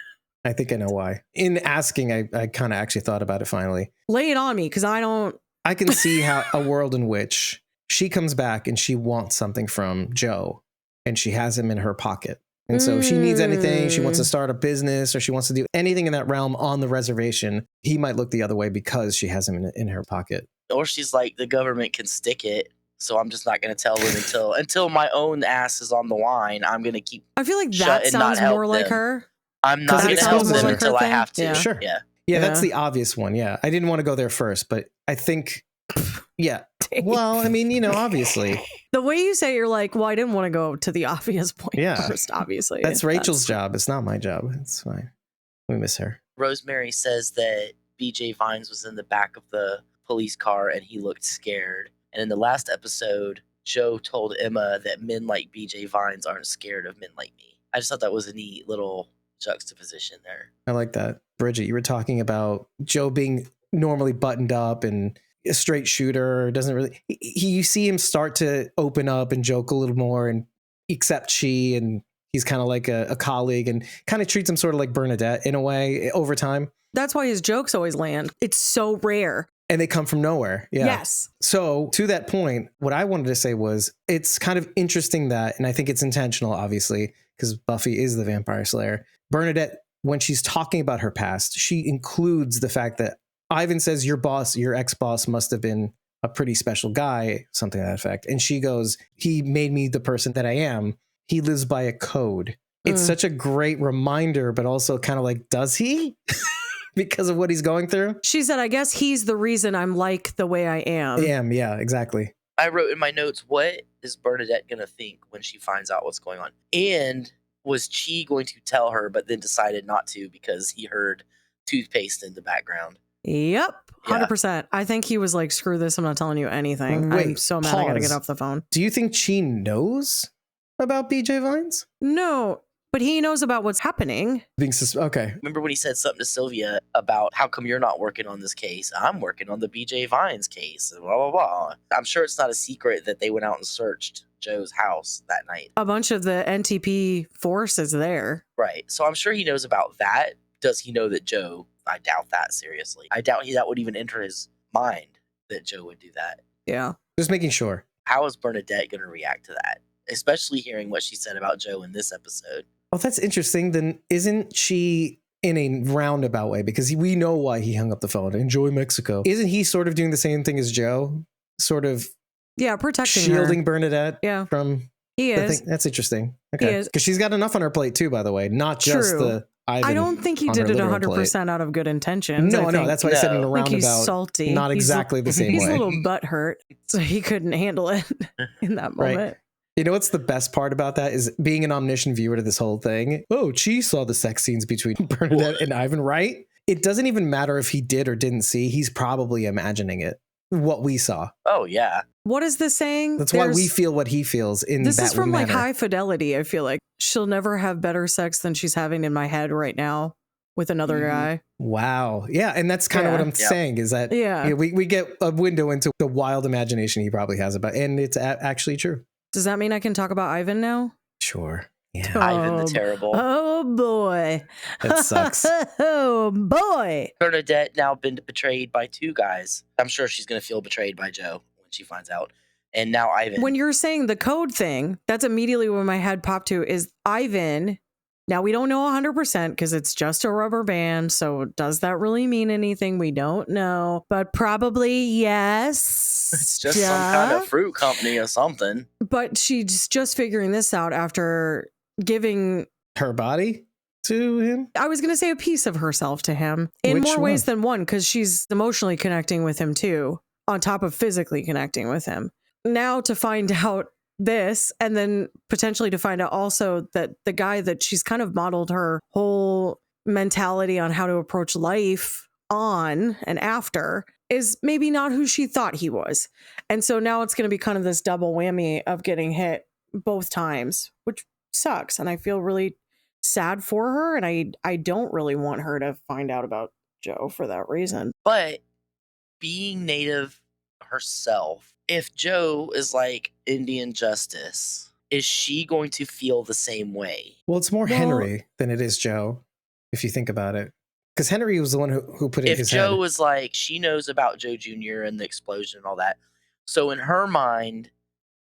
Speaker 4: I think I know why. In asking, I kind of actually thought about it finally.
Speaker 3: Lay it on me because I don't.
Speaker 4: I can see how a world in which she comes back and she wants something from Joe, and she has him in her pocket. And so if she needs anything, she wants to start a business or she wants to do anything in that realm on the reservation, he might look the other way because she has him in her pocket.
Speaker 2: Or she's like, the government can stick it, so I'm just not going to tell them until my own ass is on the line. I'm going to keep.
Speaker 3: I feel like
Speaker 2: shut
Speaker 3: that
Speaker 2: and not
Speaker 3: sounds
Speaker 2: help
Speaker 3: more like
Speaker 2: them.
Speaker 3: her.
Speaker 2: I'm not
Speaker 4: 'Cause
Speaker 2: going
Speaker 4: it
Speaker 2: to help
Speaker 4: sounds
Speaker 2: them
Speaker 4: more like
Speaker 2: until
Speaker 3: her
Speaker 2: I
Speaker 3: thing.
Speaker 2: have to.
Speaker 3: Yeah.
Speaker 4: Sure.
Speaker 2: Yeah.
Speaker 4: Yeah,
Speaker 3: Yeah.
Speaker 4: that's the obvious one. Yeah. I didn't want to go there first, but I think, yeah. Well, I mean, you know, obviously.
Speaker 3: The way you say it, you're like, well, I didn't want to go to the obvious point
Speaker 4: Yeah.
Speaker 3: first, obviously.
Speaker 4: That's Rachel's job. It's not my job. It's fine. We miss her.
Speaker 2: Rosemary says that BJ Vines was in the back of the police car and he looked scared. And in the last episode, Joe told Emma that men like BJ Vines aren't scared of men like me. I just thought that was a neat little juxtaposition there.
Speaker 4: I like that. Bridget, you were talking about Joe being normally buttoned up and a straight shooter, doesn't really, you see him start to open up and joke a little more and accept she, and he's kind of like a colleague and kind of treats him sort of like Bernadette in a way over time.
Speaker 3: That's why his jokes always land. It's so rare.
Speaker 4: And they come from nowhere. Yeah.
Speaker 3: Yes.
Speaker 4: So to that point, what I wanted to say was it's kind of interesting that, and I think it's intentional, obviously, because Buffy is the vampire slayer. Bernadette, when she's talking about her past, she includes the fact that Ivan says your boss, your ex-boss must have been a pretty special guy, something to that effect. And she goes, he made me the person that I am. He lives by a code. It's such a great reminder, but also kind of like, does he? Because of what he's going through?
Speaker 3: She said, I guess he's the reason I'm like the way I am.
Speaker 4: Yeah, exactly.
Speaker 2: I wrote in my notes, what is Bernadette going to think when she finds out what's going on? And was Chi going to tell her, but then decided not to because he heard toothpaste in the background?
Speaker 3: Yep. 100%. I think he was like, screw this. I'm not telling you anything. I'm
Speaker 4: Wait,
Speaker 3: so mad I got to
Speaker 4: pause.
Speaker 3: get off the phone.
Speaker 4: Do you think Chi knows about BJ Vines?
Speaker 3: No, but he knows about what's happening.
Speaker 4: Okay.
Speaker 2: Remember when he said something to Sylvia about how come you're not working on this case? I'm working on the BJ Vines case. And blah, blah, blah. I'm sure it's not a secret that they went out and searched Joe's house that night.
Speaker 3: A bunch of the NTP force is there.
Speaker 2: Right. So I'm sure he knows about that. Does he know that Joe? I doubt that, seriously. I doubt that would even enter his mind that Joe would do that.
Speaker 3: Yeah.
Speaker 4: Just making sure.
Speaker 2: How is Bernadette going to react to that? Especially hearing what she said about Joe in this episode.
Speaker 4: Oh, that's interesting. Then isn't she in a roundabout way? Because we know why he hung up the phone. Enjoy Mexico. Isn't he sort of doing the same thing as Joe? Sort of
Speaker 3: Yeah, protecting
Speaker 4: shielding
Speaker 3: her.
Speaker 4: Bernadette
Speaker 3: Yeah.
Speaker 4: from
Speaker 3: He
Speaker 4: the
Speaker 3: is.
Speaker 4: thing? That's interesting.
Speaker 3: He
Speaker 4: Okay.
Speaker 3: is.
Speaker 4: Because she's got enough on her plate too, by the way. Not just
Speaker 3: True.
Speaker 4: the Ivan.
Speaker 3: I don't think he
Speaker 4: on
Speaker 3: did
Speaker 4: her
Speaker 3: it
Speaker 4: literal
Speaker 3: 100% out of good intentions.
Speaker 4: No,
Speaker 3: I
Speaker 4: no,
Speaker 3: think-
Speaker 4: that's why I said in a
Speaker 2: No.
Speaker 3: I think he's
Speaker 4: roundabout.
Speaker 3: salty.
Speaker 4: Not
Speaker 3: He's-
Speaker 4: exactly the same
Speaker 3: He's
Speaker 4: way.
Speaker 3: a little butthurt, so he couldn't handle it in that
Speaker 4: Right.
Speaker 3: moment.
Speaker 4: You know what's the best part about that is being an omniscient viewer to this whole thing. Oh, Chi saw the sex scenes between Bernadette and Ivan, right? It doesn't even matter if he did or didn't see. He's probably imagining it, what we saw.
Speaker 2: Oh, yeah.
Speaker 3: What is this saying?
Speaker 4: That's why we
Speaker 3: There's-
Speaker 4: feel what he feels in
Speaker 3: This
Speaker 4: that
Speaker 3: is from
Speaker 4: manner.
Speaker 3: like High Fidelity. I feel like she'll never have better sex than she's having in my head right now with another
Speaker 2: Mhm.
Speaker 3: guy.
Speaker 4: Wow. Yeah, and that's kind of
Speaker 3: Yeah.
Speaker 4: what I'm
Speaker 2: Yeah.
Speaker 4: saying is that
Speaker 3: Yeah.
Speaker 4: we get a window into the wild imagination he probably has about, and it's actually true.
Speaker 3: Does that mean I can talk about Ivan now?
Speaker 4: Sure. Yeah.
Speaker 2: Ivan the
Speaker 3: Oh,
Speaker 2: Terrible.
Speaker 3: Oh boy.
Speaker 4: That sucks.
Speaker 3: Oh boy.
Speaker 2: Bernadette now been betrayed by two guys. I'm sure she's going to feel betrayed by Joe when she finds out. And now Ivan.
Speaker 3: When you're saying the code thing, that's immediately where my head popped to is Ivan. Now we don't know 100% because it's just a rubber band. So does that really mean anything? We don't know, but probably yes.
Speaker 2: It's just some kind of fruit company or something.
Speaker 3: But she's just figuring this out after giving,
Speaker 4: Her body to him?
Speaker 3: I was going to say, a piece of herself to him in
Speaker 4: Which
Speaker 3: more ways
Speaker 4: one?
Speaker 3: than one, because she's emotionally connecting with him too, on top of physically connecting with him. Now to find out this, and then potentially to find out also that the guy that she's kind of modeled her whole mentality on how to approach life on and after is maybe not who she thought he was. And so now it's going to be kind of this double whammy of getting hit both times, which sucks. And I feel really sad for her. And I don't really want her to find out about Joe for that reason.
Speaker 2: But being native herself, if Joe is like Indian Justice, is she going to feel the same way?
Speaker 4: Well, it's more
Speaker 3: Well-
Speaker 4: Henry than it is Joe, if you think about it. Because Henry was the one who put it in
Speaker 2: If
Speaker 4: his
Speaker 2: Joe
Speaker 4: head.
Speaker 2: was like, she knows about Joe Jr. and the explosion and all that, So in her mind,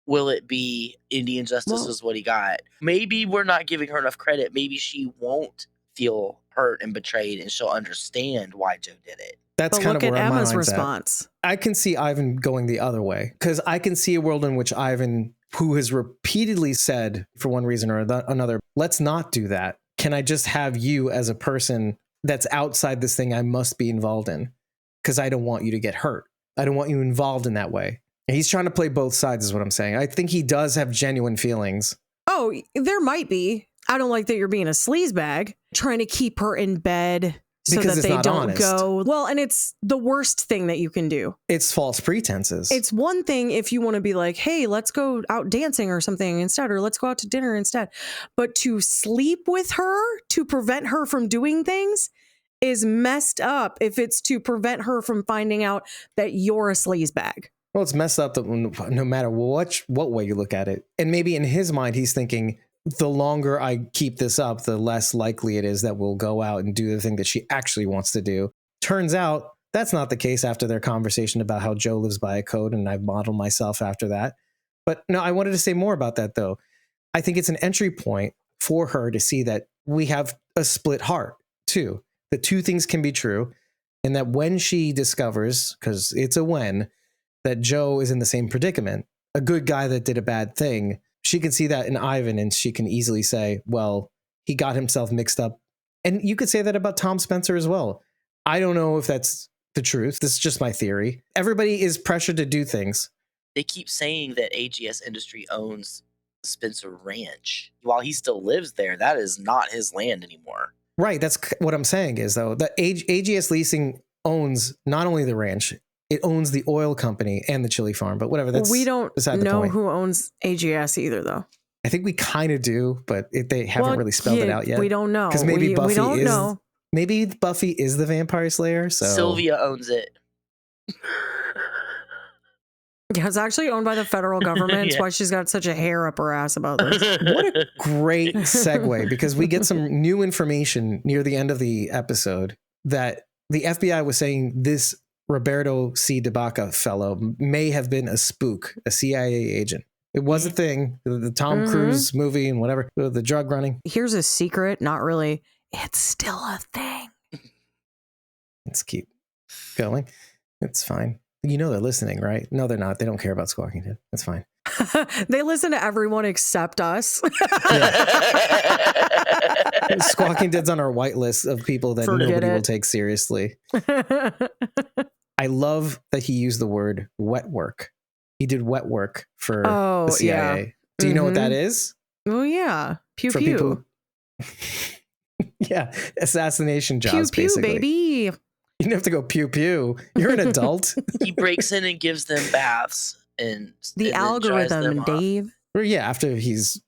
Speaker 2: will it be Indian justice is what he got? Maybe we're not giving her enough credit. Maybe she won't feel hurt and betrayed, and she'll understand why Joe did it.
Speaker 4: That's
Speaker 3: But
Speaker 4: kind
Speaker 3: look
Speaker 4: of
Speaker 3: at
Speaker 4: where my
Speaker 3: Emma's
Speaker 4: mind's at.
Speaker 3: response.
Speaker 4: I can see Ivan going the other way because I can see a world in which Ivan, who has repeatedly said for one reason or another, let's not do that. Can I just have you as a person that's outside this thing I must be involved in? Because I don't want you to get hurt. I don't want you involved in that way. And he's trying to play both sides is what I'm saying. I think he does have genuine feelings.
Speaker 3: Oh, there might be. I don't like that you're being a sleazebag, trying to keep her in bed so
Speaker 4: Because
Speaker 3: that
Speaker 4: it's
Speaker 3: they
Speaker 4: not
Speaker 3: don't
Speaker 4: honest.
Speaker 3: go. Well, and it's the worst thing that you can do.
Speaker 4: It's false pretenses.
Speaker 3: It's one thing if you want to be like, hey, let's go out dancing or something instead, or let's go out to dinner instead. But to sleep with her to prevent her from doing things is messed up if it's to prevent her from finding out that you're a sleazebag.
Speaker 4: Well, it's messed up that no matter what way you look at it. And maybe in his mind, he's thinking, the longer I keep this up, the less likely it is that we'll go out and do the thing that she actually wants to do. Turns out that's not the case after their conversation about how Joe lives by a code, and I've modeled myself after that. But no, I wanted to say more about that, though. I think it's an entry point for her to see that we have a split heart, too. The two things can be true, and that when she discovers, because it's a when, that Joe is in the same predicament, a good guy that did a bad thing, she can see that in Ivan, and she can easily say, well, he got himself mixed up. And you could say that about Tom Spencer as well. I don't know if that's the truth. This is just my theory. Everybody is pressured to do things.
Speaker 2: They keep saying that AGS Industry owns Spencer Ranch. While he still lives there, that is not his land anymore.
Speaker 4: Right. That's what I'm saying is, though, that AGS Leasing owns not only the ranch, it owns the oil company and the chili farm, but whatever. That's
Speaker 3: We don't
Speaker 4: beside the
Speaker 3: know
Speaker 4: point.
Speaker 3: who owns AGS either, though.
Speaker 4: I think we kind of do, but they haven't really spelled it out yet.
Speaker 3: We don't know.
Speaker 4: Because maybe Buffy
Speaker 3: we don't
Speaker 4: is.
Speaker 3: know.
Speaker 4: Maybe Buffy is the vampire slayer. So
Speaker 2: Sylvia owns it.
Speaker 3: Yeah, it's actually owned by the federal government. That's
Speaker 2: Yeah.
Speaker 3: why she's got such a hair up her ass about this.
Speaker 4: What a great segue, because we get some new information near the end of the episode that the FBI was saying this Roberto C. DeBacca fellow may have been a spook, a CIA agent. It was a thing, the Tom Cruise movie and whatever, the drug running.
Speaker 3: Here's a secret, not really. It's still a thing.
Speaker 4: Let's keep going. It's fine. You know they're listening, right? No, they're not. They don't care about Squawking Dead. That's fine.
Speaker 3: They listen to everyone except us.
Speaker 4: Squawking Dead's on our white list of people that
Speaker 3: Forget
Speaker 4: nobody will
Speaker 3: it.
Speaker 4: take seriously. I love that he used the word wet work. He did wet work for
Speaker 3: Oh,
Speaker 4: the CIA.
Speaker 3: yeah.
Speaker 4: Do you know what
Speaker 3: Mhm.
Speaker 4: that is?
Speaker 3: Oh, yeah. Pew,
Speaker 4: For
Speaker 3: pew.
Speaker 4: people. Yeah, assassination
Speaker 3: Pew,
Speaker 4: jobs,
Speaker 3: pew,
Speaker 4: basically.
Speaker 3: baby.
Speaker 4: You didn't have to go pew pew. You're an adult.
Speaker 2: He breaks in and gives them baths and
Speaker 3: The
Speaker 2: and then dries
Speaker 3: algorithm,
Speaker 2: them off.
Speaker 3: Dave.
Speaker 4: Or yeah, after he's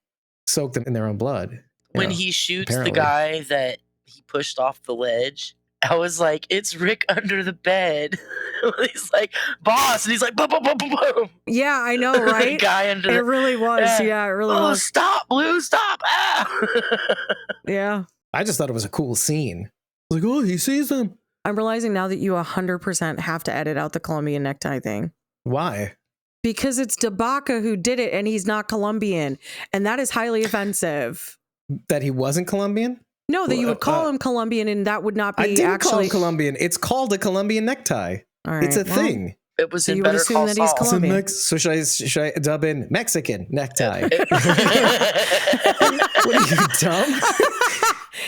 Speaker 4: soaked them in their own blood. you
Speaker 2: When
Speaker 4: know.
Speaker 2: he shoots
Speaker 4: apparently.
Speaker 2: the guy that he pushed off the ledge, I was like, it's Rick under the bed. He's like, boss, and he's like, boom, boom, boom, boom, boom.
Speaker 3: Yeah, I know, right?
Speaker 2: Guy under
Speaker 3: It
Speaker 2: the
Speaker 3: really was. Yeah, it really
Speaker 2: oh,
Speaker 3: was.
Speaker 2: stop, Blue, stop. Ah!
Speaker 3: Yeah.
Speaker 4: I just thought it was a cool scene. Like, oh, he sees them.
Speaker 3: I'm realizing now that you 100% have to edit out the Colombian necktie thing.
Speaker 4: Why?
Speaker 3: Because it's DeBacca who did it and he's not Colombian. And that is highly offensive.
Speaker 4: That he wasn't Colombian?
Speaker 3: No, that you would call
Speaker 4: Uh,
Speaker 3: him Colombian and that would not be
Speaker 4: I didn't call
Speaker 3: actually.
Speaker 4: him Colombian. It's called a Colombian necktie.
Speaker 3: All right,
Speaker 4: It's a
Speaker 3: well,
Speaker 4: thing.
Speaker 2: It was
Speaker 3: So
Speaker 2: in
Speaker 3: you would
Speaker 2: Better
Speaker 3: assume
Speaker 2: Call
Speaker 3: that he's
Speaker 2: Saul.
Speaker 3: Colombian.
Speaker 4: So should I dub in Mexican necktie? What are you, dumb?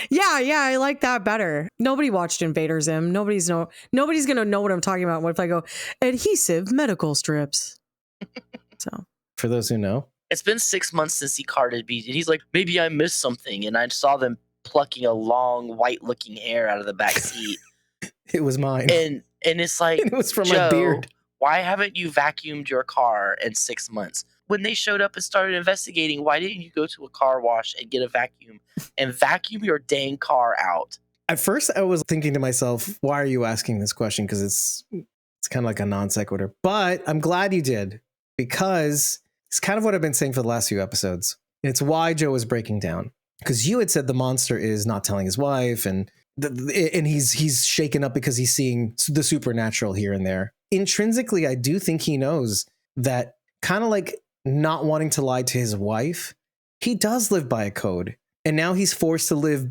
Speaker 3: Yeah, I like that better. Nobody watched Invader Zim. Nobody's gonna know what I'm talking about. What if I go adhesive medical strips? So
Speaker 4: For those who know.
Speaker 2: It's been 6 months since he carded Beach, and he's like, maybe I missed something, and I saw them plucking a long white-looking hair out of the back seat,
Speaker 4: It was mine.
Speaker 2: and it's like,
Speaker 4: It was from
Speaker 2: Joe,
Speaker 4: my beard.
Speaker 2: why haven't you vacuumed your car in 6 months? When they showed up and started investigating, why didn't you go to a car wash and get a vacuum and vacuum your dang car out?
Speaker 4: At first, I was thinking to myself, why are you asking this question? Because it's kind of like a non sequitur. But I'm glad you did, because it's kind of what I've been saying for the last few episodes. It's why Joe is breaking down. Because you had said the monster is not telling his wife, and he's shaken up because he's seeing the supernatural here and there. Intrinsically, I do think he knows that kind of like not wanting to lie to his wife, he does live by a code. And now he's forced to live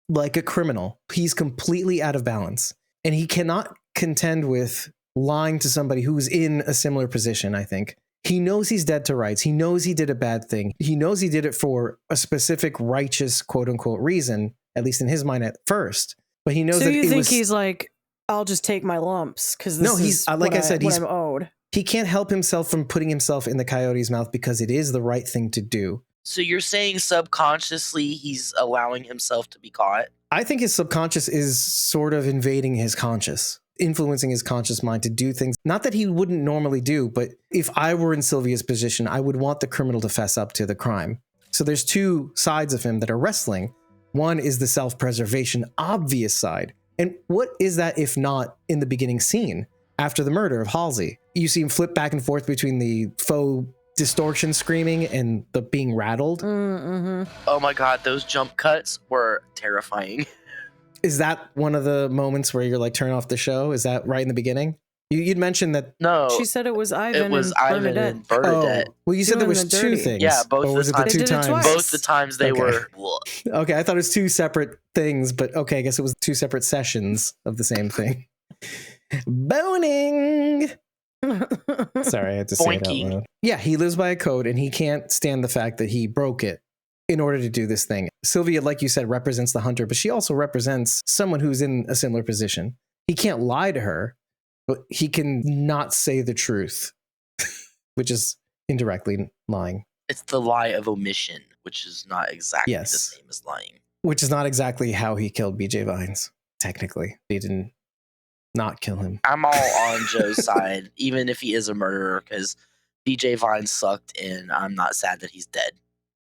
Speaker 4: like a criminal. He's completely out of balance. And he cannot contend with lying to somebody who's in a similar position, I think. He knows he's dead to rights. He knows he did a bad thing. He knows he did it for a specific righteous, quote unquote, reason, at least in his mind at first. But he knows
Speaker 3: so
Speaker 4: that
Speaker 3: you think he's like, I'll just take my lumps because this is
Speaker 4: like I said,
Speaker 3: what I'm owed.
Speaker 4: He can't help himself from putting himself in the coyote's mouth because it is the right thing to do.
Speaker 2: So you're saying subconsciously he's allowing himself to be caught?
Speaker 4: I think his subconscious is sort of invading his conscious, influencing his conscious mind to do things, not that he wouldn't normally do, but if I were in Sylvia's position, I would want the criminal to fess up to the crime. So there's two sides of him that are wrestling. One is the self-preservation, obvious side. And what is that if not in the beginning scene after the murder of Halsey? You see him flip back and forth between the faux distortion screaming and the being rattled.
Speaker 3: Mm-hmm.
Speaker 2: Oh my god, those jump cuts were terrifying.
Speaker 4: Is that one of the moments where you're like, turn off the show? Is that right in the beginning? You'd mentioned that.
Speaker 2: No,
Speaker 3: She said it was Ivan.
Speaker 2: it was
Speaker 3: and
Speaker 2: Ivan
Speaker 3: Bernadette.
Speaker 2: and Bernadette.
Speaker 4: Oh, well, you said there
Speaker 3: Doing
Speaker 4: was
Speaker 3: the
Speaker 4: two
Speaker 3: dirty.
Speaker 4: things.
Speaker 2: Yeah, both
Speaker 4: or
Speaker 2: the
Speaker 4: was it the
Speaker 2: times.
Speaker 4: two
Speaker 3: They did it
Speaker 4: times?
Speaker 3: twice.
Speaker 2: Both the times they
Speaker 4: Okay.
Speaker 2: were.
Speaker 4: Okay, I thought it was two separate things, but okay, I guess it was two separate sessions of the same thing. Boning. Sorry, I had to say it
Speaker 2: Boinking.
Speaker 4: out loud. Yeah, he lives by a code and he can't stand the fact that he broke it in order to do this thing. Sylvia, like you said, represents the hunter, but she also represents someone who's in a similar position. He can't lie to her, but he can not say the truth, which is indirectly lying,
Speaker 2: It's the lie of omission, which is not exactly
Speaker 4: Yes.
Speaker 2: the same as lying.
Speaker 4: which is not exactly how he killed BJ Vines. Technically, he didn't not kill him.
Speaker 2: I'm all on Joe's side, even if he is a murderer, because BJ Vine sucked, and I'm not sad that he's dead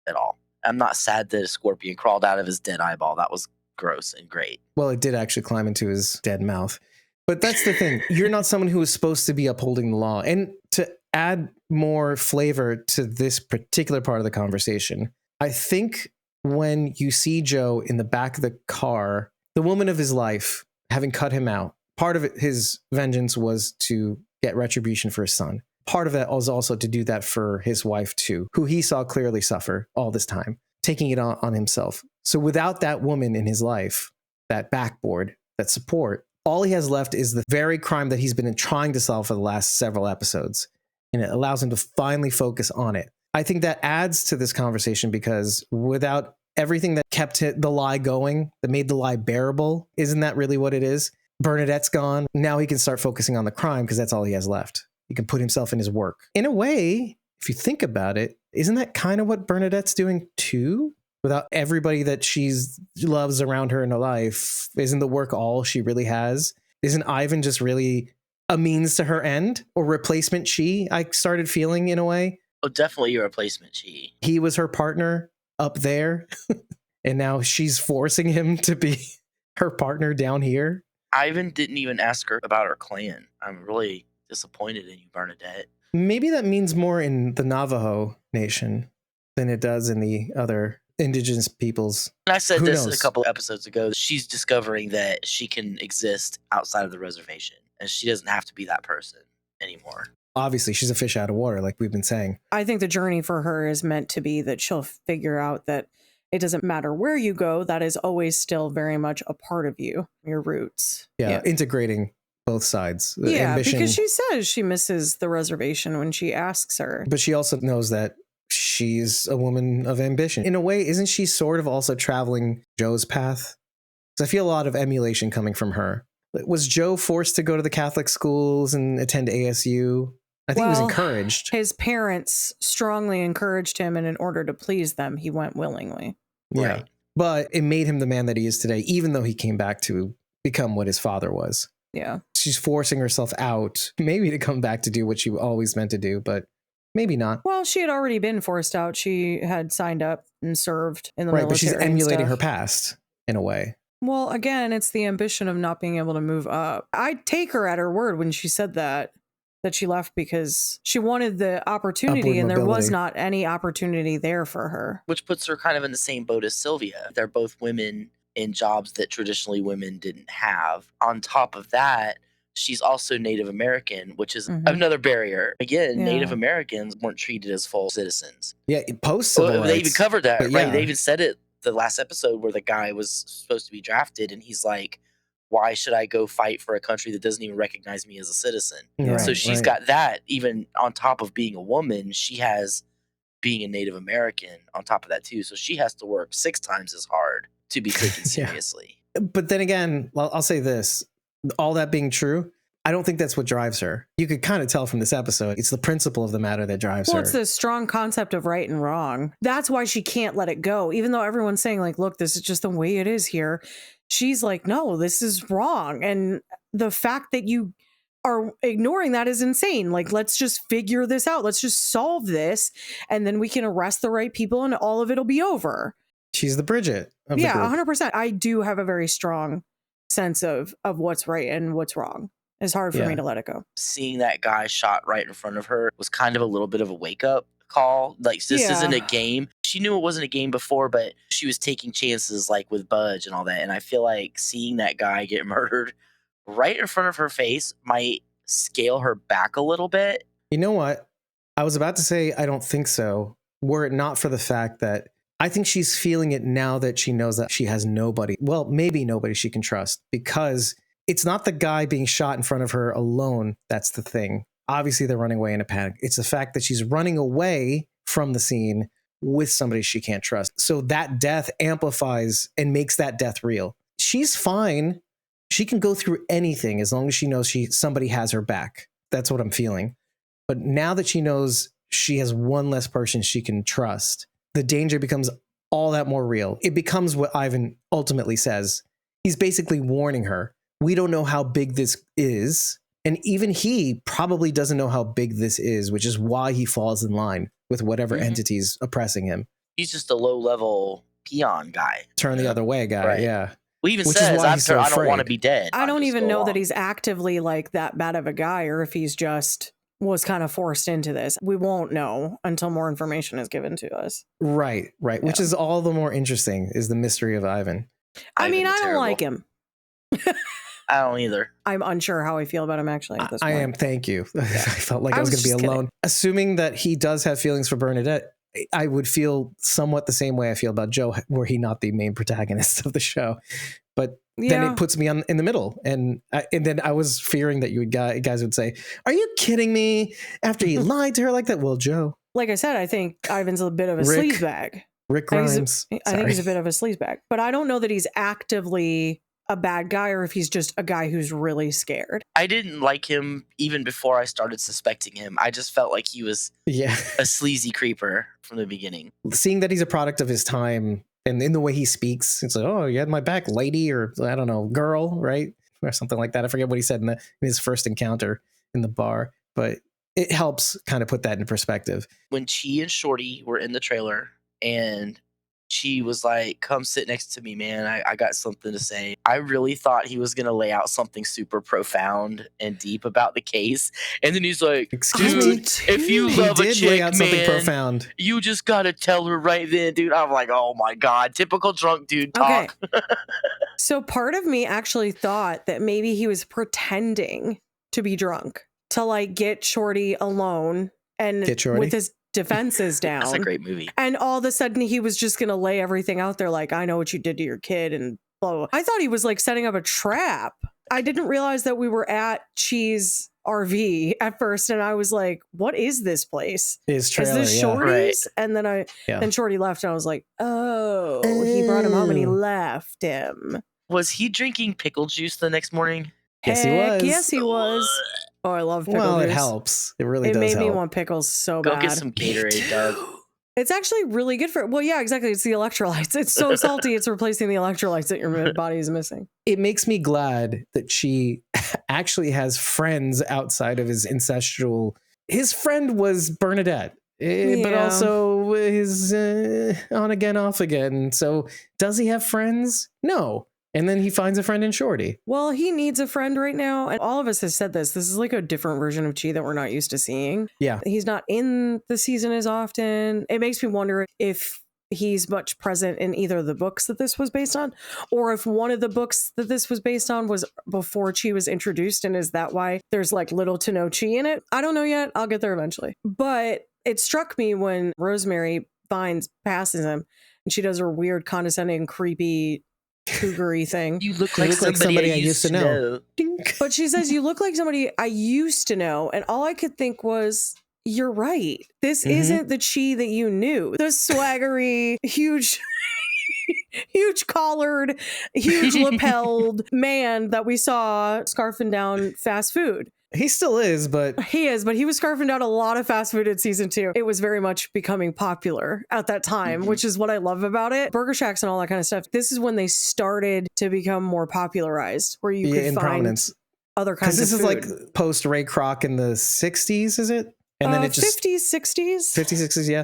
Speaker 2: at all. I'm not sad that a scorpion crawled out of his dead eyeball. That was gross and great.
Speaker 4: Well, it did actually climb into his dead mouth. But that's the thing. You're not someone who is supposed to be upholding the law. And to add more flavor to this particular part of the conversation, I think when you see Joe in the back of the car, the woman of his life, having cut him out, part of his vengeance was to get retribution for his son. Part of that was also to do that for his wife too, who he saw clearly suffer all this time, taking it on himself. So without that woman in his life, that backboard, that support, all he has left is the very crime that he's been trying to solve for the last several episodes. And it allows him to finally focus on it. I think that adds to this conversation because without everything that kept the lie going, that made the lie bearable, isn't that really what it is? Bernadette's gone. Now he can start focusing on the crime because that's all he has left. He can put himself in his work. In a way, if you think about it, isn't that kind of what Bernadette's doing too? Without everybody that she loves around her in her life, isn't the work all she really has? Isn't Ivan just really a means to her end or replacement she? I started feeling in a way.
Speaker 2: Oh, definitely a replacement, she.
Speaker 4: He was her partner up there, and now she's forcing him to be her partner down here.
Speaker 2: Ivan didn't even ask her about her clan. I'm really disappointed in you, Bernadette.
Speaker 4: Maybe that means more in the Navajo nation than it does in the other indigenous peoples.
Speaker 2: And I said
Speaker 4: Who
Speaker 2: this
Speaker 4: knows?
Speaker 2: a couple episodes ago. She's discovering that she can exist outside of the reservation, and she doesn't have to be that person anymore.
Speaker 4: Obviously, she's a fish out of water, like we've been saying.
Speaker 3: I think the journey for her is meant to be that she'll figure out that it doesn't matter where you go, that is always still very much a part of you, your roots.
Speaker 4: Yeah, integrating both sides. The
Speaker 3: Yeah,
Speaker 4: ambition,
Speaker 3: because she says she misses the reservation when she asks her.
Speaker 4: but she also knows that she's a woman of ambition. In a way, isn't she sort of also traveling Joe's path? Because I feel a lot of emulation coming from her. Was Joe forced to go to the Catholic schools and attend ASU? I think he was
Speaker 3: Well,
Speaker 4: encouraged.
Speaker 3: His parents strongly encouraged him, and in order to please them, he went willingly.
Speaker 4: Yeah.
Speaker 2: Right.
Speaker 4: But it made him the man that he is today, even though he came back to become what his father was.
Speaker 3: Yeah.
Speaker 4: She's forcing herself out, maybe to come back to do what she always meant to do, but maybe not.
Speaker 3: Well, she had already been forced out. She had signed up and served in the
Speaker 4: Right,
Speaker 3: military.
Speaker 4: but she's
Speaker 3: and
Speaker 4: emulating her
Speaker 3: stuff.
Speaker 4: past in a way.
Speaker 3: Well, again, it's the ambition of not being able to move up. I'd take her at her word when she said that she left because she wanted the opportunity
Speaker 4: Upward
Speaker 3: and there was
Speaker 4: mobility.
Speaker 3: not any opportunity there for her.
Speaker 2: Which puts her kind of in the same boat as Sylvia. They're both women in jobs that traditionally women didn't have. On top of that, she's also Native American, which is
Speaker 3: Mhm.
Speaker 2: another barrier. Again,
Speaker 3: Yeah.
Speaker 2: Native Americans weren't treated as full citizens.
Speaker 4: Yeah, post civil rights.
Speaker 2: They even covered that,
Speaker 4: but
Speaker 2: right?
Speaker 4: yeah.
Speaker 2: They even said it the last episode where the guy was supposed to be drafted, and he's like, why should I go fight for a country that doesn't even recognize me as a citizen?
Speaker 3: Yeah.
Speaker 2: So
Speaker 4: Right,
Speaker 2: she's
Speaker 4: right.
Speaker 2: got that. Even on top of being a woman, she has being a Native American on top of that too. So she has to work 6 times as hard to be taken
Speaker 4: Yeah.
Speaker 2: seriously.
Speaker 4: But then again, I'll say this, all that being true, I don't think that's what drives her. You could kind of tell from this episode, it's the principle of the matter that drives
Speaker 3: Well,
Speaker 4: her.
Speaker 3: it's this strong concept of right and wrong. That's why she can't let it go. Even though everyone's saying, like, look, this is just the way it is here. She's like, no, this is wrong. And the fact that you are ignoring that is insane. Like, let's just figure this out. Let's just solve this. And then we can arrest the right people and all of it'll be over.
Speaker 4: She's the Bridget of
Speaker 3: Yeah,
Speaker 4: the group.
Speaker 3: 100%. I do have a very strong sense of what's right and what's wrong. It's hard for
Speaker 4: Yeah.
Speaker 3: me to let it go.
Speaker 2: Seeing that guy shot right in front of her was kind of a little bit of a wake up call. Like, this isn't a
Speaker 3: Yeah.
Speaker 2: game. She knew it wasn't a game before, but she was taking chances like with Budge and all that. And I feel like seeing that guy get murdered right in front of her face might scale her back a little bit.
Speaker 4: You know what? I was about to say I don't think so, were it not for the fact that I think she's feeling it now that she knows that she has nobody, well, maybe nobody she can trust, because it's not the guy being shot in front of her alone that's the thing. Obviously, they're running away in a panic. It's the fact that she's running away from the scene with somebody she can't trust. So that death amplifies and makes that death real. She's fine. She can go through anything as long as she knows somebody has her back. That's what I'm feeling. But now that she knows she has one less person she can trust, the danger becomes all that more real. It becomes what Ivan ultimately says. He's basically warning her. We don't know how big this is. And even he probably doesn't know how big this is, which is why he falls in line with whatever
Speaker 2: Mhm.
Speaker 4: entity's oppressing him.
Speaker 2: He's just a low level peon guy.
Speaker 4: Turn the other way guy,
Speaker 2: Right.
Speaker 4: yeah.
Speaker 2: Well, even
Speaker 4: Which is
Speaker 2: says,
Speaker 4: why he's so
Speaker 2: I don't want to
Speaker 4: afraid.
Speaker 2: be dead.
Speaker 3: I
Speaker 2: I'll
Speaker 3: don't
Speaker 2: just
Speaker 3: even
Speaker 2: go
Speaker 3: know
Speaker 2: along.
Speaker 3: that he's actively like that bad of a guy or if he's just was kind of forced into this. We won't know until more information is given to us.
Speaker 4: Right. Which is all the more interesting, is the mystery of Ivan.
Speaker 3: I mean,
Speaker 2: Ivan's
Speaker 3: I don't
Speaker 2: terrible.
Speaker 3: like him.
Speaker 2: I don't either.
Speaker 3: I'm unsure how I feel about him actually at this
Speaker 4: I
Speaker 3: point.
Speaker 4: am, thank you. I felt like
Speaker 3: I
Speaker 4: I was
Speaker 3: was
Speaker 4: going to
Speaker 3: just
Speaker 4: be
Speaker 3: kidding.
Speaker 4: alone. Assuming that he does have feelings for Bernadette, I would feel somewhat the same way I feel about Joe, were he not the main protagonist of the show. But then
Speaker 3: Yeah.
Speaker 4: it puts me in the middle. And then I was fearing that you guys would say, are you kidding me? After he lied to her like that? Well, Joe.
Speaker 3: Like I said, I think Ivan's a bit of a
Speaker 4: Rick
Speaker 3: sleazebag.
Speaker 4: Rick
Speaker 3: I think
Speaker 4: Grimes.
Speaker 3: I think he's a bit of a sleazebag. But I don't know that he's actively a bad guy or if he's just a guy who's really scared.
Speaker 2: I didn't like him even before I started suspecting him. I just felt like he was
Speaker 4: Yeah.
Speaker 2: a sleazy creeper from the beginning.
Speaker 4: Seeing that he's a product of his time and in the way he speaks, it's like, oh, you had my back, lady, or I don't know, girl, right? Or something like that. I forget what he said in his first encounter in the bar, but it helps kind of put that in perspective.
Speaker 2: When Chi and Shorty were in the trailer and Chi was like, come sit next to me, man. I got something to say. I really thought he was going to lay out something super profound and deep about the case. And then he's like,
Speaker 4: Excuse
Speaker 2: dude,
Speaker 4: me?
Speaker 2: if you
Speaker 4: He
Speaker 2: love a
Speaker 4: did lay
Speaker 2: chick,
Speaker 4: out something
Speaker 2: man,
Speaker 4: profound.
Speaker 2: you just got to tell her right then, dude. I'm like, oh my God, typical drunk dude talk.
Speaker 3: Okay. So part of me actually thought that maybe he was pretending to be drunk to like get Shorty alone and
Speaker 4: Get Shorty?
Speaker 3: with his defenses down.
Speaker 2: That's a great movie.
Speaker 3: And all of a sudden he was just going to lay everything out there like, I know what you did to your kid and blah, blah, blah. I thought he was like setting up a trap. I didn't realize that we were at Chi's RV at first. And I was like, what is this place?
Speaker 4: His trailer,
Speaker 3: Is this
Speaker 4: yeah.
Speaker 3: Shorty's? And then
Speaker 4: Yeah.
Speaker 3: then Shorty left and I was like, oh, he brought him home and he
Speaker 4: Oh.
Speaker 3: left him.
Speaker 2: Was he drinking pickle juice the next morning?
Speaker 4: Yes, he
Speaker 3: Heck
Speaker 4: was.
Speaker 3: Yes, he was. Oh, I love pickle
Speaker 4: Well,
Speaker 3: juice.
Speaker 4: it helps. It really
Speaker 3: It
Speaker 4: does
Speaker 3: made me
Speaker 4: help.
Speaker 3: want pickles so
Speaker 2: Go
Speaker 3: bad.
Speaker 2: get some Gatorade, Doug.
Speaker 3: It's actually really good for well, yeah, exactly. It's the electrolytes. It's so salty. It's replacing the electrolytes that your body is missing.
Speaker 4: It makes me glad that she actually has friends outside of his ancestral. His friend was Bernadette, but
Speaker 3: Yeah.
Speaker 4: also his on again, off again. So does he have friends? No. And then he finds a friend in Shorty.
Speaker 3: Well, he needs a friend right now. And all of us have said this. This is like a different version of Chi that we're not used to seeing.
Speaker 4: Yeah.
Speaker 3: He's not in the season as often. It makes me wonder if he's much present in either of the books that this was based on, or if one of the books that this was based on was before Chi was introduced, and is that why there's like little to no Chi in it? I don't know yet. I'll get there eventually. But it struck me when Rosemary passes him, and she does her weird, condescending, creepy, cougary thing.
Speaker 2: You look like somebody I used to know.
Speaker 3: But she says, you look like somebody I used to know. And all I could think was, you're right. This isn't the Chi that you knew. The swaggery, huge collared, huge lapelled man that we saw scarfing down fast food.
Speaker 4: He still is, but
Speaker 3: he was scarfing down a lot of fast food in season 2. It was very much becoming popular at that time, which is what I love about it. Burger Shacks and all that kind of stuff. This is when they started to become more popularized, where you could
Speaker 4: in
Speaker 3: find
Speaker 4: prominence.
Speaker 3: Other kinds of food.
Speaker 4: Because this is like post Ray Kroc in the 60s, is it? And then it just
Speaker 3: 50s, 60s.
Speaker 4: 50s, 60s, yeah.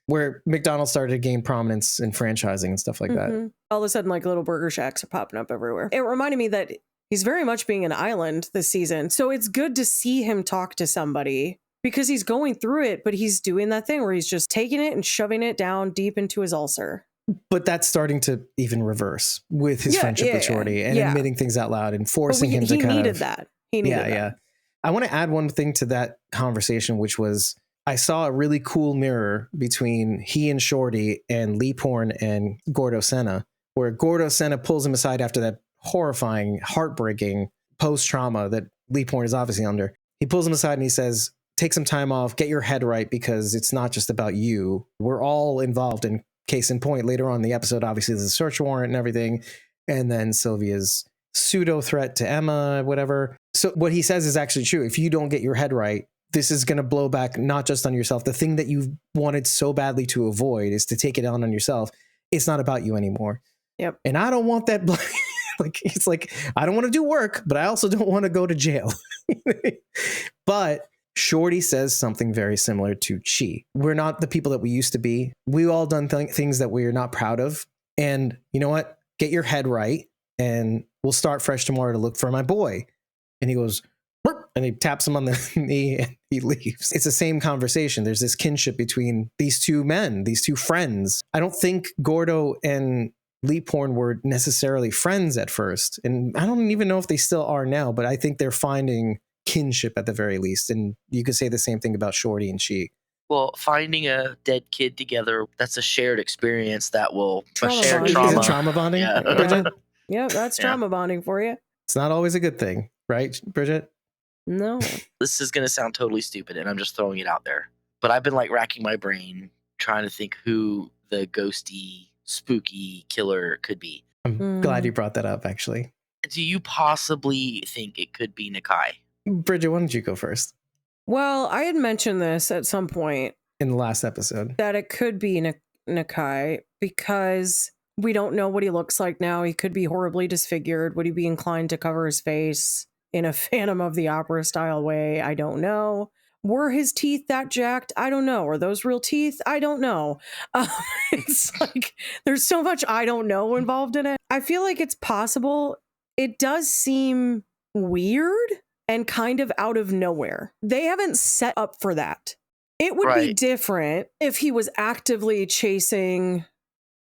Speaker 4: Where McDonald's started to gain prominence in franchising and stuff like that.
Speaker 3: All of a sudden, like little burger shacks are popping up everywhere. It reminded me that he's very much being an island this season. So it's good to see him talk to somebody because he's going through it, but he's doing that thing where he's just taking it and shoving it down deep into his ulcer.
Speaker 4: But that's starting to even reverse with his friendship with Shorty and admitting things out loud and forcing him to kind of...
Speaker 3: He needed that. He needed that. Yeah.
Speaker 4: I want to add one thing to that conversation, which was I saw a really cool mirror between he and Shorty and Lee Porn and Gordo Senna, where Gordo Senna pulls him aside after that horrifying, heartbreaking post-trauma that Lee Porn is obviously under. He pulls him aside and he says, take some time off, get your head right, because it's not just about you. We're all involved. And case in point, later on in the episode, obviously there's a search warrant and everything. And then Sylvia's pseudo threat to Emma, whatever. So what he says is actually true. If you don't get your head right, this is going to blow back not just on yourself. The thing that you've wanted so badly to avoid is to take it on yourself. It's not about you anymore.
Speaker 3: Yep.
Speaker 4: And I don't want that. Like, it's like, I don't want to do work, but I also don't want to go to jail. But Shorty says something very similar to Chi. We're not the people that we used to be. We've all done things that we're not proud of. And you know what? Get your head right. And we'll start fresh tomorrow to look for my boy. And he goes, burp, and he taps him on the knee and he leaves. It's the same conversation. There's this kinship between these two men, these two friends. I don't think Gordo and Lee Porn were necessarily friends at first. And I don't even know if they still are now, but I think they're finding kinship at the very least. And you could say the same thing about Shorty and Chi.
Speaker 2: Well, finding a dead kid together, that's a shared experience that will
Speaker 3: Trauma
Speaker 2: share
Speaker 3: bonding.
Speaker 2: trauma.
Speaker 4: Is it trauma bonding?
Speaker 2: Yeah.
Speaker 4: Bridget?
Speaker 3: Yeah, that's trauma bonding for you.
Speaker 4: It's not always a good thing, right, Bridget?
Speaker 3: No.
Speaker 2: This is going to sound totally stupid, and I'm just throwing it out there. But I've been like racking my brain trying to think who the ghosty, spooky killer could be.
Speaker 4: I'm glad you brought that up, actually.
Speaker 2: Do you possibly think it could be Nakai?
Speaker 4: Bridget, why don't you go first?
Speaker 3: Well, I had mentioned this at some point
Speaker 4: In the last episode.
Speaker 3: that it could be Nakai because we don't know what he looks like now. He could be horribly disfigured. Would he be inclined to cover his face in a Phantom of the Opera style way? I don't know. Were his teeth that jacked? I don't know. Are those real teeth? I don't know. It's like there's so much I don't know involved in it. I feel like it's possible. It does seem weird and kind of out of nowhere. They haven't set up for that. It would be different if he was actively chasing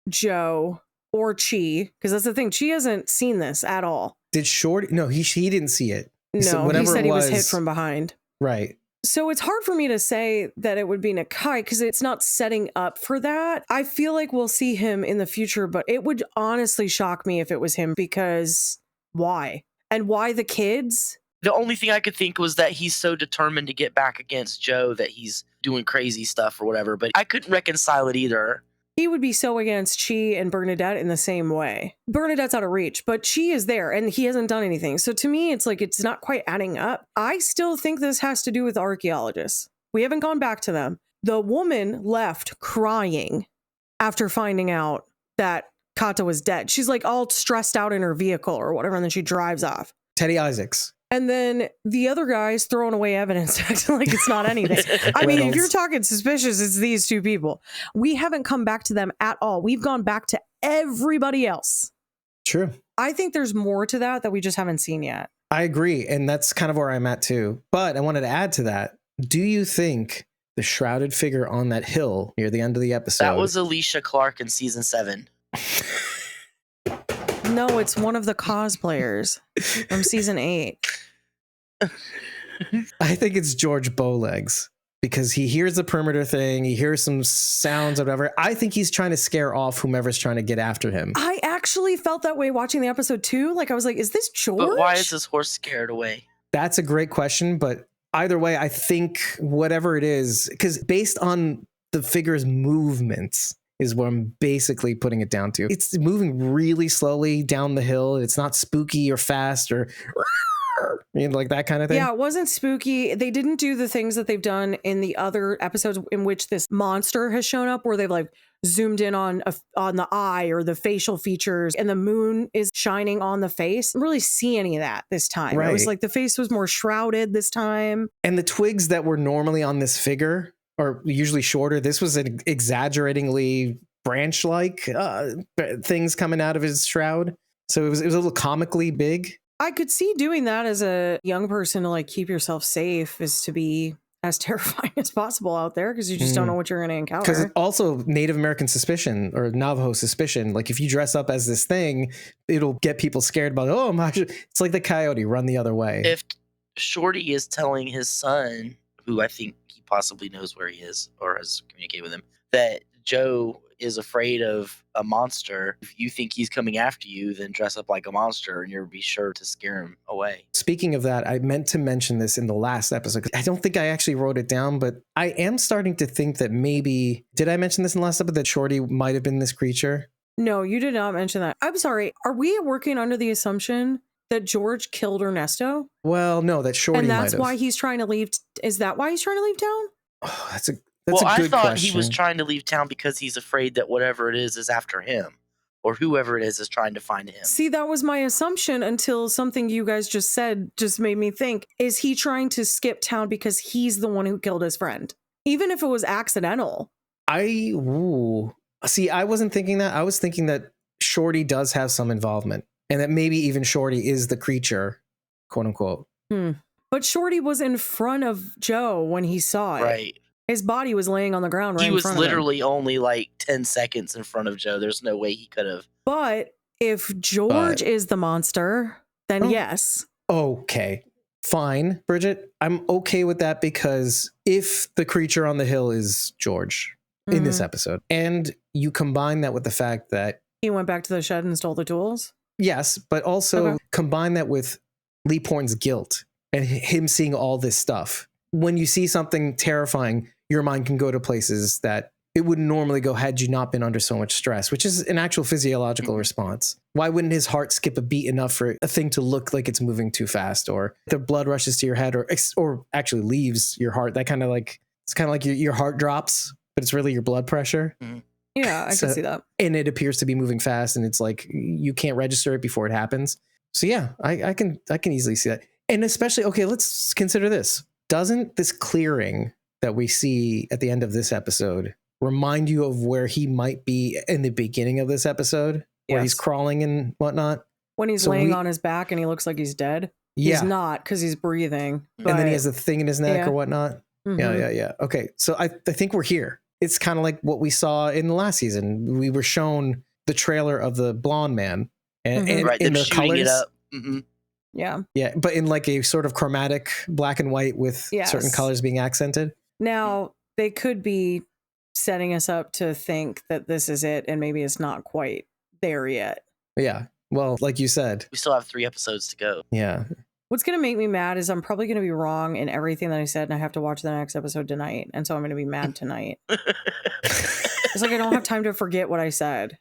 Speaker 3: Joe or Chi, because that's the thing. Chi hasn't seen this at all.
Speaker 4: Did Shorty? No, he didn't see it.
Speaker 3: No, he said he was hit from behind.
Speaker 4: Right.
Speaker 3: So it's hard for me to say that it would be Nakai because it's not setting up for that. I feel like we'll see him in the future, but it would honestly shock me if it was him because why? And why the kids?
Speaker 2: The only thing I could think was that he's so determined to get back against Joe that he's doing crazy stuff or whatever, but I couldn't reconcile it either.
Speaker 3: He would be so against Chi and Bernadette in the same way. Bernadette's out of reach, but Chi is there and he hasn't done anything. So to me, it's like it's not quite adding up. I still think this has to do with archaeologists. We haven't gone back to them. The woman left crying after finding out that Kata was dead. She's like all stressed out in her vehicle or whatever, and then she drives off.
Speaker 4: Teddy Isaacs.
Speaker 3: And then the other guy's throwing away evidence, acting like it's not anything. I mean, if you're talking suspicious, it's these two people. We haven't come back to them at all. We've gone back to everybody else.
Speaker 4: True.
Speaker 3: I think there's more to that we just haven't seen yet.
Speaker 4: I agree. And that's kind of where I'm at too. But I wanted to add to that. Do you think the shrouded figure on that hill near the end of the episode.
Speaker 2: That was Alicia Clark in season 7.
Speaker 3: No, it's one of the cosplayers from season 8.
Speaker 4: I think it's George Bowlegs because he hears the perimeter thing. He hears some sounds or whatever. I think he's trying to scare off whomever's trying to get after him.
Speaker 3: I actually felt that way watching the episode too. Like I was like, is this George?
Speaker 2: But why is this horse scared away?
Speaker 4: That's a great question. But either way, I think whatever it is, because based on the figure's movements is what I'm basically putting it down to. It's moving really slowly down the hill. It's not spooky or fast or like that kind of thing.
Speaker 3: Yeah, it wasn't spooky. They didn't do the things that they've done in the other episodes in which this monster has shown up, where they've like zoomed in on the eye or the facial features, and the moon is shining on the face. I didn't really see any of that this time.
Speaker 4: Right.
Speaker 3: It was like the face was more shrouded this time.
Speaker 4: And the twigs that were normally on this figure are usually shorter. This was an exaggeratingly branch-like things coming out of his shroud. So it was a little comically big.
Speaker 3: I could see doing that as a young person to like keep yourself safe, is to be as terrifying as possible out there, because you just don't know what you're going to encounter.
Speaker 4: Because also Native American suspicion or Navajo suspicion, like if you dress up as this thing, it'll get people scared about, oh my, it's like the coyote, run the other way.
Speaker 2: If Shorty is telling his son, who I think he possibly knows where he is or has communicated with him, that Joe is afraid of a monster, if you think he's coming after you, then dress up like a monster and you'll be sure to scare him away.
Speaker 4: Speaking of that, I meant to mention this in the last episode. I don't think I actually wrote it down, but I am starting to think that maybe, did I mention this in the last episode, that Shorty might have been this creature?
Speaker 3: No, you did not mention that. I'm sorry. Are we working under the assumption that George killed Ernesto?
Speaker 4: Well, no, that Shorty
Speaker 3: And
Speaker 4: might
Speaker 3: that's
Speaker 4: have.
Speaker 3: why he's trying to leave. Is that why he's trying to leave town?
Speaker 4: Oh, that's a
Speaker 2: Well,
Speaker 4: good
Speaker 2: I thought
Speaker 4: question.
Speaker 2: he was trying to leave town because he's afraid that whatever it is after him, or whoever it is trying to find him.
Speaker 3: See, that was my assumption until something you guys just said just made me think, is he trying to skip town because he's the one who killed his friend? Even if it was accidental.
Speaker 4: See, I wasn't thinking that. I was thinking that Shorty does have some involvement and that maybe even Shorty is the creature, quote unquote.
Speaker 3: But Shorty was in front of Joe when he saw it.
Speaker 2: Right.
Speaker 3: His body was laying on the ground right
Speaker 2: He
Speaker 3: in
Speaker 2: was
Speaker 3: front of him.
Speaker 2: literally only like 10 seconds in front of Joe. There's no way he could have.
Speaker 3: But if George is the monster, then yes.
Speaker 4: Okay, fine, Bridget. I'm okay with that because if the creature on the hill is George in this episode, and you combine that with the fact that
Speaker 3: He went back to the shed and stole the tools?
Speaker 4: yes, but also combine that with Lee Porn's guilt and him seeing all this stuff. When you see something terrifying, your mind can go to places that it wouldn't normally go had you not been under so much stress, which is an actual physiological response. Why wouldn't his heart skip a beat enough for a thing to look like it's moving too fast, or the blood rushes to your head, or actually leaves your heart? That kind of like, it's kind of like your heart drops, but it's really your blood pressure.
Speaker 3: Yeah, I can see that.
Speaker 4: And it appears to be moving fast, and it's like you can't register it before it happens. So yeah, I can easily see that. And especially, okay, let's consider this. Doesn't this clearing that we see at the end of this episode remind you of where he might be in the beginning of this episode, where he's crawling and whatnot?
Speaker 3: When he's laying on his back and he looks like he's dead?
Speaker 4: Yeah.
Speaker 3: He's not, because he's breathing.
Speaker 4: And then he has a thing in his neck or whatnot.
Speaker 3: Mhm.
Speaker 4: Yeah. Okay, so I think we're here. It's kind of like what we saw in the last season. We were shown the trailer of the blonde man and
Speaker 2: Right,
Speaker 4: in
Speaker 2: them
Speaker 4: the
Speaker 2: shooting
Speaker 4: colors.
Speaker 2: it up.
Speaker 3: Yeah.
Speaker 4: But in like a sort of chromatic black and white with certain colors being accented.
Speaker 3: Now, they could be setting us up to think that this is it, and maybe it's not quite there yet.
Speaker 4: Yeah. Well, like you said.
Speaker 2: We still have 3 episodes to go.
Speaker 4: Yeah.
Speaker 3: What's going to make me mad is I'm probably going to be wrong in everything that I said, and I have to watch the next episode tonight. And so I'm going to be mad tonight. It's like I don't have time to forget what I said.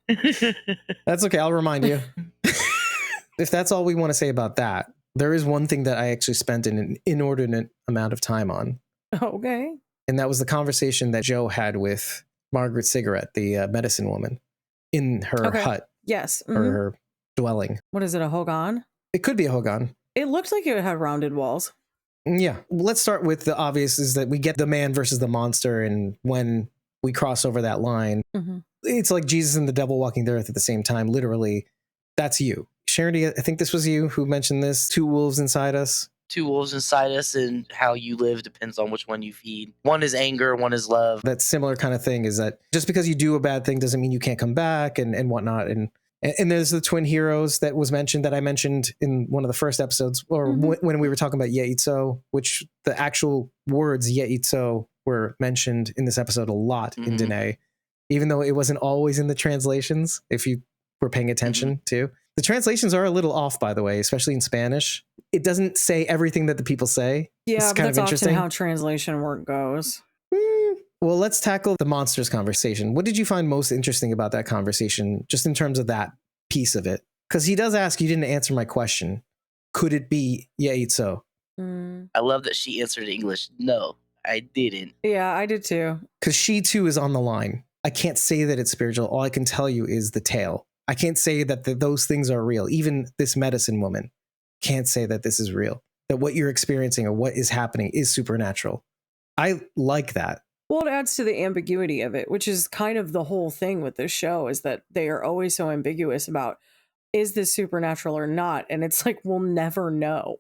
Speaker 4: That's okay. I'll remind you. If that's all we want to say about that, there is one thing that I actually spent an inordinate amount of time on.
Speaker 3: Okay.
Speaker 4: And that was the conversation that Joe had with Margaret Cigarette, the medicine woman, in her hut.
Speaker 3: Yes.
Speaker 4: Or her dwelling.
Speaker 3: What is it, a hogan?
Speaker 4: It could be a hogan.
Speaker 3: It looked like it had rounded walls.
Speaker 4: Yeah. Let's start with the obvious, is that we get the man versus the monster. And when we cross over that line, it's like Jesus and the devil walking the earth at the same time. Literally, that's you. Charity, I think this was you who mentioned this. 2 wolves inside us.
Speaker 2: two wolves inside us, and how you live depends on which one you feed. One is anger, one is love.
Speaker 4: That similar kind of thing is that just because you do a bad thing doesn't mean you can't come back and whatnot. And there's the twin heroes that was mentioned, that I mentioned in one of the first episodes, or when we were talking about Yeitso, which the actual words Yeitso were mentioned in this episode a lot in Danae, even though it wasn't always in the translations, if you were paying attention to. The translations are a little off, by the way, especially in Spanish. It doesn't say everything that the people say.
Speaker 3: Yeah,
Speaker 4: it's
Speaker 3: but
Speaker 4: kind
Speaker 3: that's
Speaker 4: of interesting.
Speaker 3: often how translation work goes.
Speaker 4: Well, let's tackle the monsters conversation. What did you find most interesting about that conversation, just in terms of that piece of it? Because he does ask, you didn't answer my question. Could it be Yeitso?
Speaker 2: I love that she answered in English. No, I didn't.
Speaker 3: Yeah, I did too.
Speaker 4: Because she too is on the line. I can't say that it's spiritual. All I can tell you is the tale. I can't say that those things are real. Even this medicine woman can't say that this is real, that what you're experiencing or what is happening is supernatural. I like that.
Speaker 3: Well, it adds to the ambiguity of it, which is kind of the whole thing with this show, is that they are always so ambiguous about, is this supernatural or not? And it's like, we'll never know.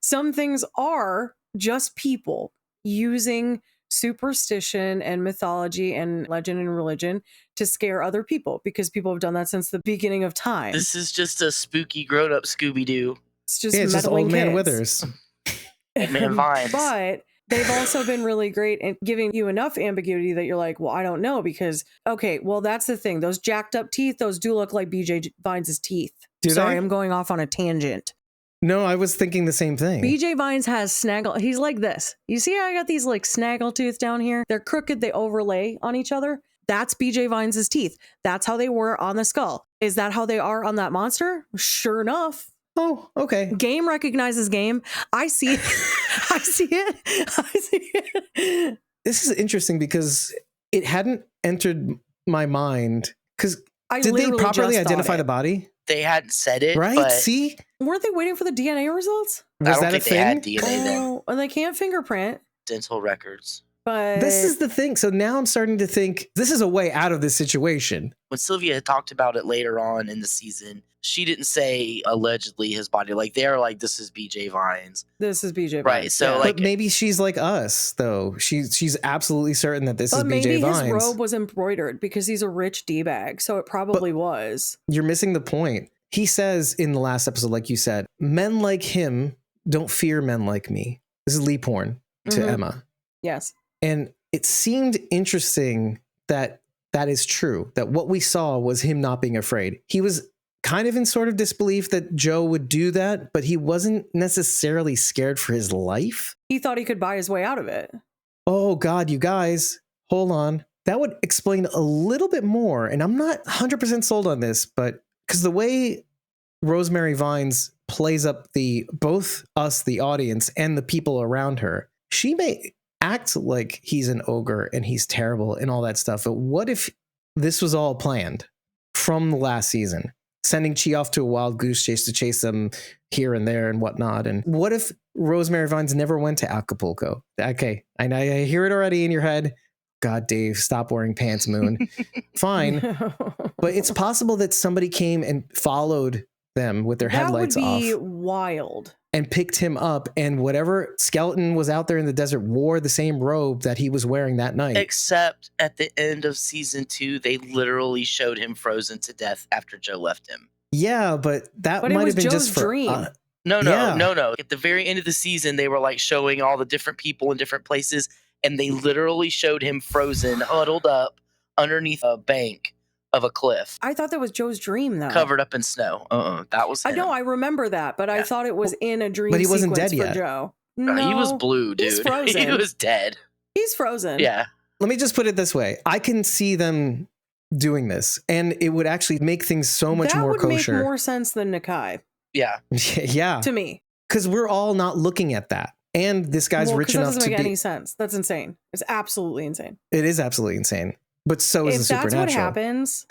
Speaker 3: Some things are just people using superstition and mythology and legend and religion to scare other people, because people have done that since the beginning of time.
Speaker 2: This is just a spooky grown-up Scooby-Doo.
Speaker 3: It's just
Speaker 4: It's just
Speaker 3: meddling
Speaker 4: old man
Speaker 3: kids.
Speaker 4: Withers.
Speaker 2: Old man Vines.
Speaker 3: But they've also been really great at giving you enough ambiguity that you're like, well, I don't know, because, okay, well, that's the thing. Those jacked up teeth, those do look like BJ Vines' teeth.
Speaker 4: Do
Speaker 3: Sorry,
Speaker 4: they?
Speaker 3: I'm going off on a tangent.
Speaker 4: No, I was thinking the same thing.
Speaker 3: BJ Vines has snaggle. He's like this. You see how I got these like snaggle tooth down here? They're crooked. They overlay on each other. That's BJ Vines' teeth. That's how they were on the skull. Is that how they are on that monster? Sure enough.
Speaker 4: Oh, okay.
Speaker 3: Game recognizes game. I see it. I see it. I see it.
Speaker 4: This is interesting because it hadn't entered my mind. Because
Speaker 3: I
Speaker 4: did they
Speaker 3: literally
Speaker 4: properly
Speaker 3: just thought
Speaker 4: identify
Speaker 3: it.
Speaker 4: the body?
Speaker 2: They hadn't said it,
Speaker 4: Right?
Speaker 2: but
Speaker 4: See?
Speaker 3: Weren't they waiting for the DNA results?
Speaker 2: I
Speaker 4: Was
Speaker 2: don't
Speaker 4: that a
Speaker 2: think they had
Speaker 4: thing?
Speaker 2: DNA then.
Speaker 3: Oh, and they can't fingerprint.
Speaker 2: Dental records.
Speaker 3: But
Speaker 4: This is the thing. So now I'm starting to think this is a way out of this situation.
Speaker 2: When Sylvia had talked about it later on in the season, she didn't say allegedly his body. Like, they're like, this is BJ Vines.
Speaker 3: this is BJ Vines.
Speaker 2: Right, so,
Speaker 3: yeah.
Speaker 2: like-
Speaker 4: But maybe she's like us, though. She's absolutely certain that this
Speaker 3: But
Speaker 4: is
Speaker 3: maybe
Speaker 4: BJ Vines.
Speaker 3: his robe was embroidered because he's a rich D-bag, so it probably was.
Speaker 4: You're missing the point. He says in the last episode, like you said, men like him don't fear men like me. This is Lee Porn to
Speaker 3: Mhm.
Speaker 4: Emma.
Speaker 3: Yes.
Speaker 4: And it seemed interesting that that is true, that what we saw was him not being afraid. He was kind of in sort of disbelief that Joe would do that, but he wasn't necessarily scared for his life.
Speaker 3: He thought he could buy his way out of it.
Speaker 4: Oh God, you guys, hold on. That would explain a little bit more. And I'm not 100% sold on this, but because the way Rosemary Vines plays up both us, the audience, and the people around her, she may act like he's an ogre and he's terrible and all that stuff. But what if this was all planned from the last season? Sending Chi off to a wild goose chase to chase them here and there and whatnot. And what if Rosemary Vines never went to Acapulco? Okay, I hear it already in your head. God, Dave, stop wearing pants, Moon. Fine. But it's possible that somebody came and followed them with their headlights
Speaker 3: that would
Speaker 4: off
Speaker 3: be wild.
Speaker 4: and picked him up, and whatever skeleton was out there in the desert wore the same robe that he was wearing that night.
Speaker 2: Except at the end of season 2, they literally showed him frozen to death after Joe left him.
Speaker 4: Yeah, but that
Speaker 3: But it
Speaker 4: might
Speaker 3: was
Speaker 4: have been
Speaker 3: Joe's
Speaker 4: just for
Speaker 3: dream.
Speaker 2: No.
Speaker 4: Yeah.
Speaker 2: At the very end of the season, they were like showing all the different people in different places, and they literally showed him frozen, huddled up underneath a bank of a cliff,
Speaker 3: I thought that was Joe's dream, though.
Speaker 2: covered up in snow. That was him.
Speaker 3: I know, I remember that, but I
Speaker 2: Yeah.
Speaker 3: thought it was in a dream
Speaker 4: But he wasn't
Speaker 3: sequence
Speaker 4: dead
Speaker 3: for
Speaker 4: yet.
Speaker 3: Joe.
Speaker 2: He
Speaker 3: No,
Speaker 2: was blue, dude.
Speaker 3: he's frozen.
Speaker 2: He was dead.
Speaker 3: He's frozen.
Speaker 2: Yeah.
Speaker 4: Let me just put it this way. I can see them doing this, and it would actually make things so much
Speaker 3: that
Speaker 4: more
Speaker 3: would
Speaker 4: kosher.
Speaker 3: make more sense than Nakai
Speaker 2: Yeah.
Speaker 4: Yeah,
Speaker 3: to me.
Speaker 4: because we're all not looking at that. And this guy's
Speaker 3: Well, 'cause
Speaker 4: rich
Speaker 3: that
Speaker 4: enough
Speaker 3: doesn't
Speaker 4: to
Speaker 3: make
Speaker 4: be.
Speaker 3: any sense. That's insane. It's absolutely insane.
Speaker 4: It is absolutely insane. But so is
Speaker 3: If
Speaker 4: the
Speaker 3: that's
Speaker 4: supernatural.
Speaker 3: what happens,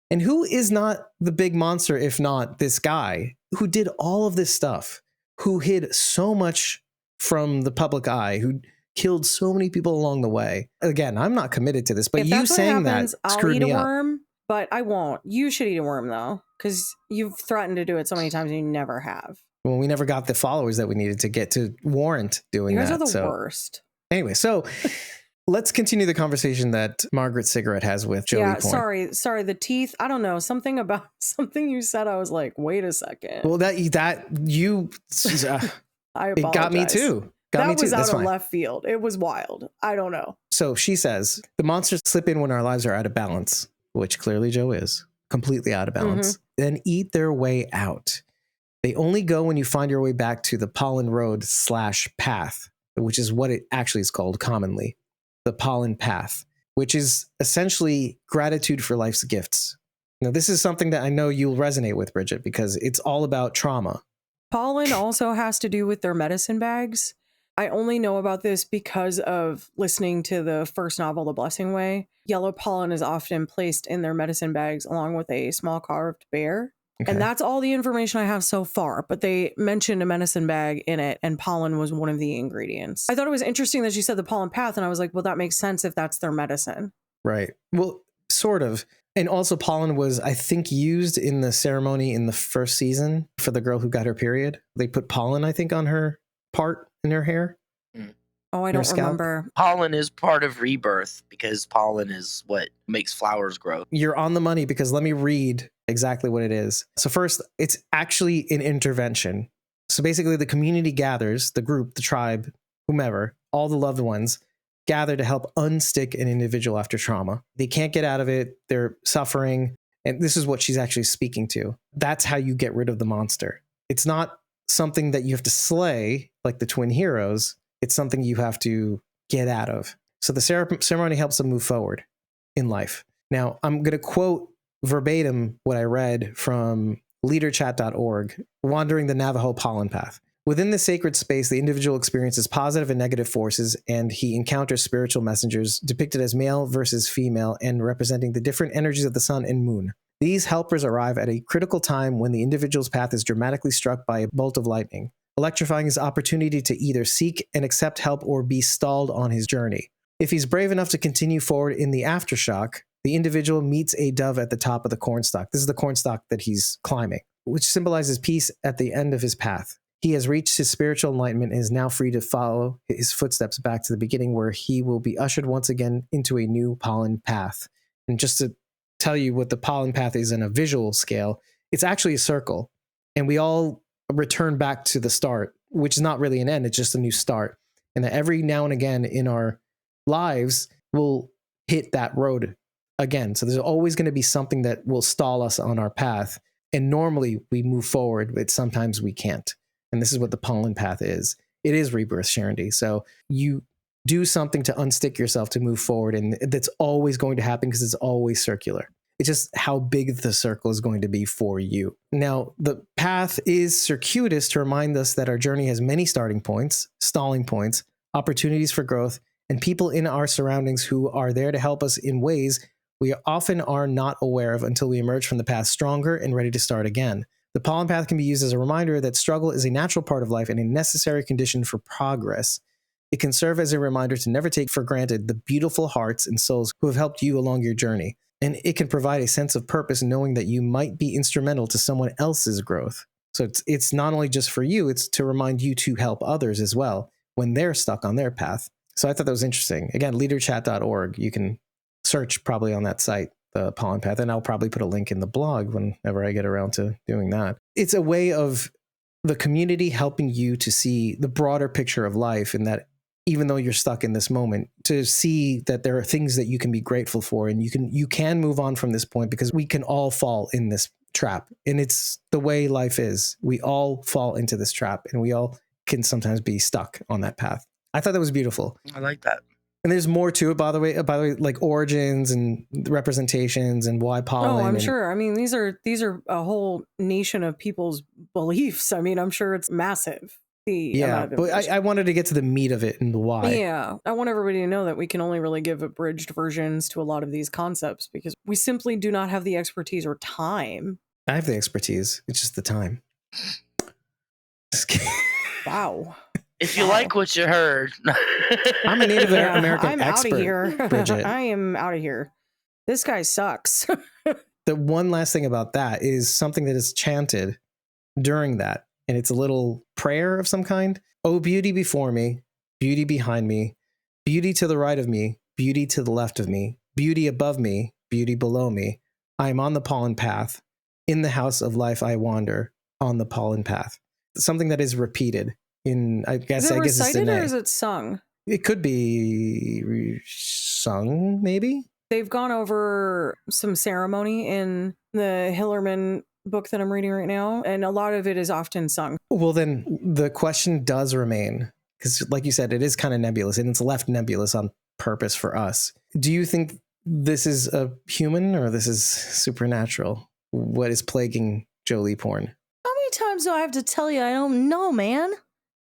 Speaker 4: And who is not the big monster if not this guy who did all of this stuff, who hid so much from the public eye, who killed so many people along the way? Again, I'm not committed to this, but
Speaker 3: if
Speaker 4: you
Speaker 3: that's what
Speaker 4: saying
Speaker 3: happens,
Speaker 4: that
Speaker 3: I'll
Speaker 4: screwed
Speaker 3: eat a
Speaker 4: me up.
Speaker 3: worm, but I won't. You should eat a worm though, because you've threatened to do it so many times and you never have.
Speaker 4: Well, we never got the followers that we needed to get to warrant doing
Speaker 3: You guys
Speaker 4: that.
Speaker 3: are the worst.
Speaker 4: Anyway, so let's continue the conversation that Margaret Cigarette has with Joey
Speaker 3: Yeah,
Speaker 4: Porn.
Speaker 3: sorry. The teeth. I don't know. Something you said. I was like, wait a second.
Speaker 4: Well, that you,
Speaker 3: I apologize.
Speaker 4: it got me too.
Speaker 3: That was out of left field. It was wild. I don't know.
Speaker 4: So she says the monsters slip in when our lives are out of balance, which clearly Joe is completely out of balance, then eat their way out. They only go when you find your way back to the pollen road / path, which is what it actually is called commonly, the pollen path, which is essentially gratitude for life's gifts. Now, this is something that I know you'll resonate with, Bridget, because it's all about trauma.
Speaker 3: Pollen also has to do with their medicine bags. I only know about this because of listening to the first novel, The Blessing Way. Yellow pollen is often placed in their medicine bags along with a small carved bear.
Speaker 4: Okay.
Speaker 3: And that's all the information I have so far. But they mentioned a medicine bag in it, and pollen was one of the ingredients. I thought it was interesting that you said the pollen path, and I was like, well, that makes sense if that's their medicine.
Speaker 4: Right. Well, sort of. And also pollen was, I think, used in the ceremony in the first season for the girl who got her period. They put pollen, I think, on her part in her hair.
Speaker 3: Oh, I don't remember.
Speaker 2: Pollen is part of rebirth because pollen is what makes flowers grow.
Speaker 4: You're on the money because let me read exactly what it is. So first, it's actually an intervention. So basically the community gathers, the group, the tribe, whomever, all the loved ones gather to help unstick an individual after trauma. They can't get out of it. They're suffering. And this is what she's actually speaking to. That's how you get rid of the monster. It's not something that you have to slay like the twin heroes. It's something you have to get out of. So the ceremony helps them move forward in life. Now, I'm going to quote verbatim what I read from leaderchat.org, Wandering the Navajo Pollen Path. Within the sacred space, the individual experiences positive and negative forces, and he encounters spiritual messengers depicted as male versus female and representing the different energies of the sun and moon. These helpers arrive at a critical time when the individual's path is dramatically struck by a bolt of lightning, electrifying his opportunity to either seek and accept help or be stalled on his journey. If he's brave enough to continue forward in the aftershock, the individual meets a dove at the top of the cornstalk. This is the cornstalk that he's climbing, which symbolizes peace at the end of his path. He has reached his spiritual enlightenment and is now free to follow his footsteps back to the beginning, where he will be ushered once again into a new pollen path. And just to tell you what the pollen path is in a visual scale, it's actually a circle. And we all return back to the start, which is not really an end, it's just a new start. And that every now and again in our lives, we'll hit that road again. So there's always going to be something that will stall us on our path. And normally we move forward, but sometimes we can't. And this is what the pollen path is. It is rebirth, Sharon. So you do something to unstick yourself to move forward. And that's always going to happen because it's always circular. It's just how big the circle is going to be for you. Now, the path is circuitous to remind us that our journey has many starting points, stalling points, opportunities for growth, and people in our surroundings who are there to help us in ways we often are not aware of until we emerge from the path stronger and ready to start again. The pollen path can be used as a reminder that struggle is a natural part of life and a necessary condition for progress. It can serve as a reminder to never take for granted the beautiful hearts and souls who have helped you along your journey. And it can provide a sense of purpose knowing that you might be instrumental to someone else's growth. So it's not only just for you, it's to remind you to help others as well when they're stuck on their path. So I thought that was interesting. Again, leaderchat.org. You can search probably on that site, the pollen path, and I'll probably put a link in the blog whenever I get around to doing that. It's a way of the community helping you to see the broader picture of life, and that even though you're stuck in this moment, to see that there are things that you can be grateful for, and you can move on from this point, because we can all fall in this trap. And it's the way life is. We all fall into this trap, and we all can sometimes be stuck on that path. I thought that was beautiful.
Speaker 2: I like that.
Speaker 4: And there's more to it, by the way, like origins and representations and why pollen.
Speaker 3: Oh, I'm sure. I mean, these are a whole nation of people's beliefs. I mean, I'm sure it's massive.
Speaker 4: Yeah, but I wanted to get to the meat of it and the why.
Speaker 3: Yeah, I want everybody to know that we can only really give abridged versions to a lot of these concepts because we simply do not have the expertise or time.
Speaker 4: I have the expertise. It's just the time.
Speaker 3: Wow.
Speaker 2: If you like what you heard.
Speaker 4: I'm a Native American
Speaker 3: I'm
Speaker 4: expert,
Speaker 3: out of here.
Speaker 4: Bridget.
Speaker 3: I am out of here. This guy sucks.
Speaker 4: The one last thing about that is something that is chanted during that. and it's a little prayer of some kind. Oh, beauty before me, beauty behind me, beauty to the right of me, beauty to the left of me, beauty above me, beauty below me. I am on the pollen path. In the house of life I wander, on the pollen path. Something that is repeated in, I guess
Speaker 3: Is it
Speaker 4: it's
Speaker 3: recited
Speaker 4: an
Speaker 3: or
Speaker 4: A.
Speaker 3: is it sung?
Speaker 4: It could be sung, maybe?
Speaker 3: They've gone over some ceremony in the Hillerman book that I'm reading right now, and a lot of it is often sung.
Speaker 4: Well, then the question does remain, because like you said, it is kind of nebulous, and it's left nebulous on purpose for us. Do you think this is a human or this is supernatural? What is plaguing Jolie Porn?
Speaker 3: How many times do I have to tell you I don't know, man?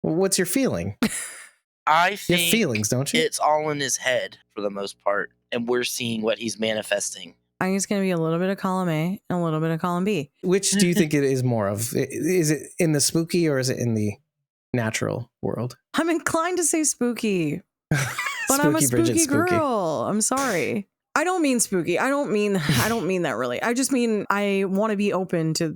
Speaker 4: What's your feeling?
Speaker 2: I
Speaker 4: You
Speaker 2: think
Speaker 4: have feelings, don't you?
Speaker 2: it's all in his head for the most part, and we're seeing what he's manifesting.
Speaker 3: I think it's going to be a little bit of column A and a little bit of column B.
Speaker 4: Which do you think it is more of? Is it in the spooky or is it in the natural world?
Speaker 3: I'm inclined to say spooky, but I'm a spooky girl. I'm sorry. I don't mean spooky. I don't mean that really. I just mean I want to be open to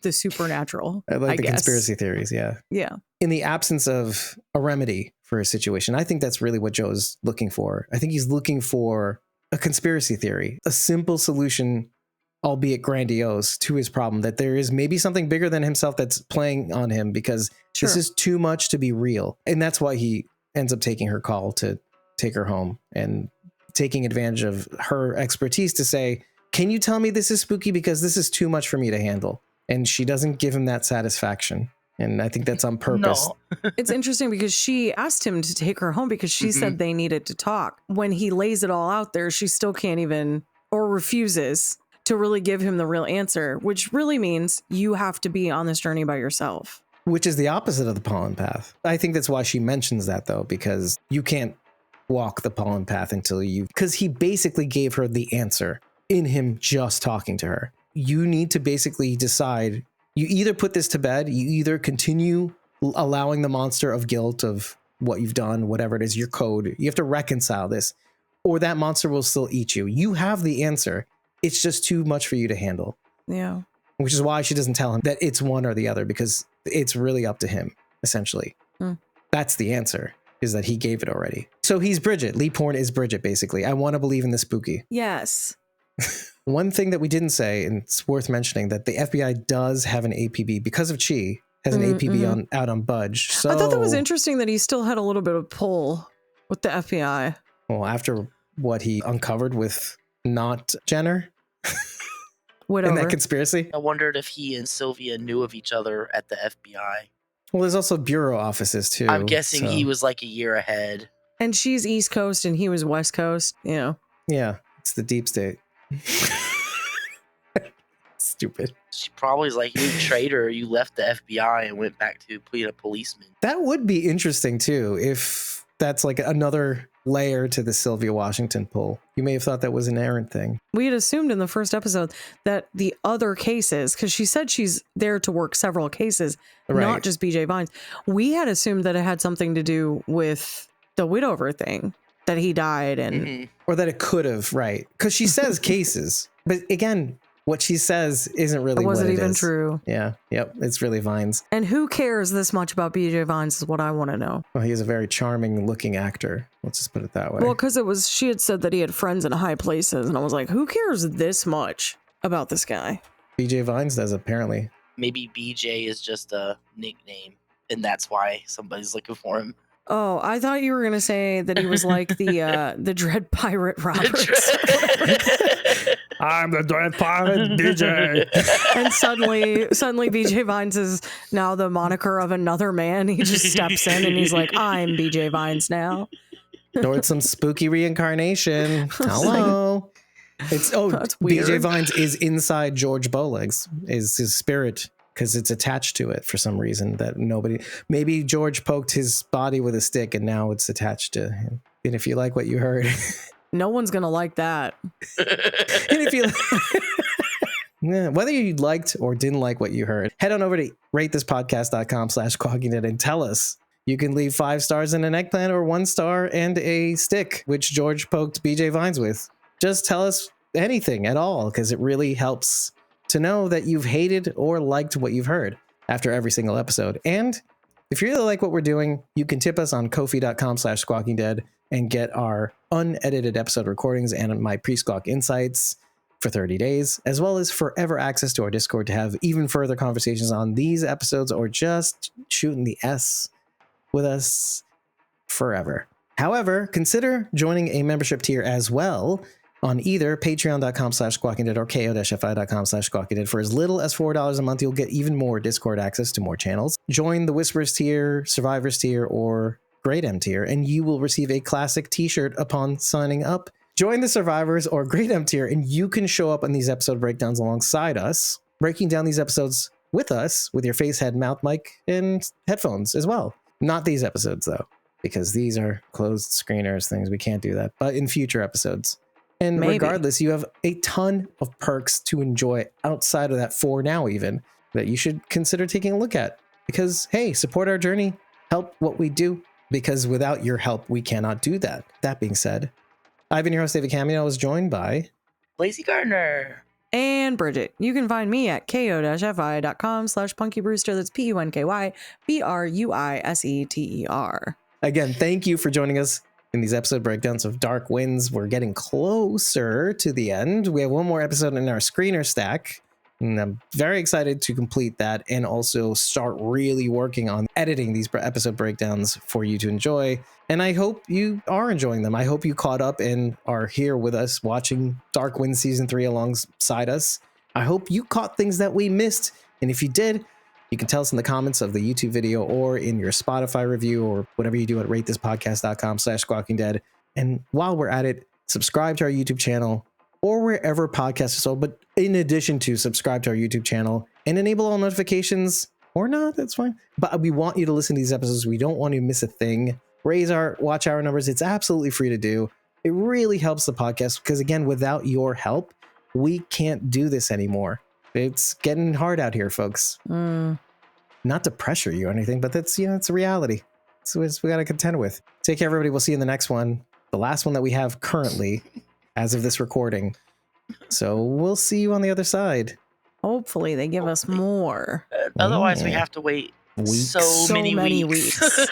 Speaker 3: the supernatural.
Speaker 4: I like the
Speaker 3: guess.
Speaker 4: conspiracy theories, yeah.
Speaker 3: Yeah.
Speaker 4: In the absence of a remedy for a situation, I think that's really what Joe's looking for. I think he's looking for a conspiracy theory, a simple solution, albeit grandiose, to his problem, that there is maybe something bigger than himself that's playing on him because this is too much to be real. And that's why he ends up taking her call to take her home and taking advantage of her expertise to say, can you tell me this is spooky because this is too much for me to handle? And she doesn't give him that satisfaction. And I think that's on purpose.
Speaker 2: No.
Speaker 3: It's interesting because she asked him to take her home because she said they needed to talk. When he lays it all out there, she still can't even, or refuses to really give him the real answer, which really means you have to be on this journey by yourself.
Speaker 4: Which is the opposite of the pollen path. I think that's why she mentions that, though, because you can't walk the pollen path until because he basically gave her the answer in him just talking to her. You need to basically decide, you either put this to bed, you either continue allowing the monster of guilt of what you've done, whatever it is, your code, you have to reconcile this, or that monster will still eat you. You have the answer. It's just too much for you to handle.
Speaker 3: Yeah.
Speaker 4: Which is why she doesn't tell him that it's one or the other, because it's really up to him, essentially. That's the answer, is that he gave it already. So he's Bridget. Lee Porn is Bridget, basically. I want to believe in the spooky.
Speaker 3: Yes.
Speaker 4: One thing that we didn't say, and it's worth mentioning, that the FBI does have an APB, because of Chi, has an APB out on Budge. So
Speaker 3: I thought that was interesting that he still had a little bit of pull with the FBI.
Speaker 4: Well, after what he uncovered with not Jenner
Speaker 3: Whatever.
Speaker 4: in that conspiracy.
Speaker 2: I wondered if he and Sylvia knew of each other at the FBI.
Speaker 4: Well, there's also bureau offices too.
Speaker 2: I'm guessing
Speaker 4: so-
Speaker 2: he was like a year ahead.
Speaker 3: And she's East Coast and he was West Coast, you know.
Speaker 4: Yeah, it's the deep state. Stupid.
Speaker 2: She probably is like, you traitor, you left the FBI and went back to being a policeman.
Speaker 4: That would be interesting too, if that's like another layer to the Sylvia Washington pull. You may have thought that was an errant thing.
Speaker 3: We had assumed in the first episode that the other cases, because she said she's there to work several cases,
Speaker 4: Right.
Speaker 3: not just BJ Vines. We had assumed that it had something to do with the widower thing, that he died and
Speaker 4: Or that it could have, right? Because she says cases. But again, what she says isn't really
Speaker 3: it wasn't
Speaker 4: what it
Speaker 3: even
Speaker 4: is.
Speaker 3: true.
Speaker 4: Yeah, yep, it's really Vines.
Speaker 3: And who cares this much about BJ Vines is what I want to know.
Speaker 4: Well, he is a very charming looking actor. Let's just put it that way.
Speaker 3: Well, because she had said that he had friends in high places, and I was like, who cares this much about this guy?
Speaker 4: BJ Vines does, apparently.
Speaker 2: Maybe BJ is just a nickname, and that's why somebody's looking for him.
Speaker 3: Oh, I thought you were gonna say that he was like the Dread Pirate Roberts.
Speaker 4: I'm the Dread Pirate DJ.
Speaker 3: And suddenly BJ Vines is now the moniker of another man. He just steps in and he's like, I'm BJ Vines now.
Speaker 4: Or it's some spooky reincarnation. Hello. It's
Speaker 3: That's weird.
Speaker 4: BJ Vines is inside George Bowlegs, is his spirit, because it's attached to it for some reason that maybe George poked his body with a stick and now it's attached to him. And if you like what you heard,
Speaker 3: No one's gonna like that.
Speaker 4: and if you yeah, whether you liked or didn't like what you heard, head on over to ratethispodcast.com/cognate and tell us. You can leave 5 stars and an eggplant or 1 star and a stick, which George poked BJ Vines with. Just tell us anything at all, because it really helps to know that you've hated or liked what you've heard. after every single episode. And if you really like what we're doing, you can tip us on ko-fi.com/squawkingdead and get our unedited episode recordings and my pre-squawk insights for 30 days, as well as forever access to our Discord to have even further conversations on these episodes or just shooting the S with us forever. However, consider joining a membership tier as well on either patreon.com/squawkingdead or ko-fi.com/squawkingdead. For as little as $4 a month, you'll get even more Discord access to more channels. Join the Whispers tier, Survivors tier, or Great M tier, and you will receive a classic t-shirt upon signing up. Join the Survivors or Great M tier, and you can show up on these episode breakdowns alongside us, breaking down these episodes with us with your face, head, mouth, mic, and headphones as well. Not these episodes, though, because these are closed screeners, things we can't do that, but in future episodes. And
Speaker 3: Maybe.
Speaker 4: regardless, you have a ton of perks to enjoy outside of that for now even that you should consider taking a look at. Because, hey, support our journey, help what we do, because without your help, we cannot do that. That being said, I've been your host, David Camino. I was joined by
Speaker 2: Lazy Gardner.
Speaker 3: And Bridget. You can find me at ko-fi.com/punkybrewster. That's PUNKYBRUISETER.
Speaker 4: Again, thank you for joining us in these episode breakdowns of Dark Winds. We're getting closer to the end. We have one more episode in our screener stack, and I'm very excited to complete that and also start really working on editing these episode breakdowns for you to enjoy. And I hope you are enjoying them. I hope you caught up and are here with us watching Dark Winds Season 3 alongside us. I hope you caught things that we missed. And if you did, you can tell us in the comments of the YouTube video or in your Spotify review or whatever you do at ratethispodcast.com/squawkingdead. And while we're at it, subscribe to our YouTube channel or wherever podcasts are sold. But in addition to subscribe to our YouTube channel and enable all notifications or not, that's fine. But we want you to listen to these episodes. We don't want you to miss a thing. Raise our watch hour numbers. It's absolutely free to do. It really helps the podcast because, again, without your help, we can't do this anymore. It's getting hard out here, folks. Not to pressure you or anything, but that's, it's a reality. So we got to contend with. Take care, everybody. We'll see you in the next one. The last one that we have currently as of this recording. So we'll see you on the other side.
Speaker 3: Hopefully they give us more.
Speaker 2: Otherwise, we have to wait
Speaker 4: Weeks.
Speaker 2: so many weeks.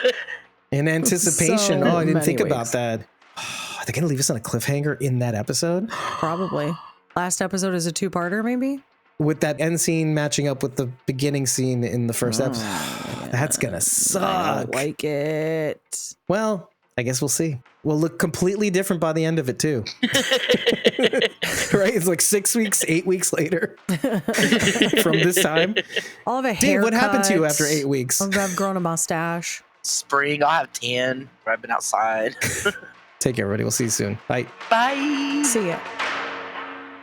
Speaker 4: In anticipation.
Speaker 3: So
Speaker 4: I didn't think
Speaker 3: many
Speaker 4: about
Speaker 3: weeks.
Speaker 4: that. Are they going to leave us on a cliffhanger in that episode?
Speaker 3: Probably. Last episode is a two-parter, maybe?
Speaker 4: With that end scene matching up with the beginning scene in the first episode. That's going to
Speaker 3: I
Speaker 4: suck.
Speaker 3: don't like it.
Speaker 4: Well, I guess we'll see. We'll look completely different by the end of it, too. Right? It's like 6 weeks, 8 weeks later from this time.
Speaker 3: I'll have a
Speaker 4: Dude,
Speaker 3: haircut.
Speaker 4: what happened to you after 8 weeks?
Speaker 3: I've grown a mustache.
Speaker 2: Spring, I'll have tan. I've been outside.
Speaker 4: Take care, everybody. We'll see you soon. Bye.
Speaker 2: Bye.
Speaker 3: See ya.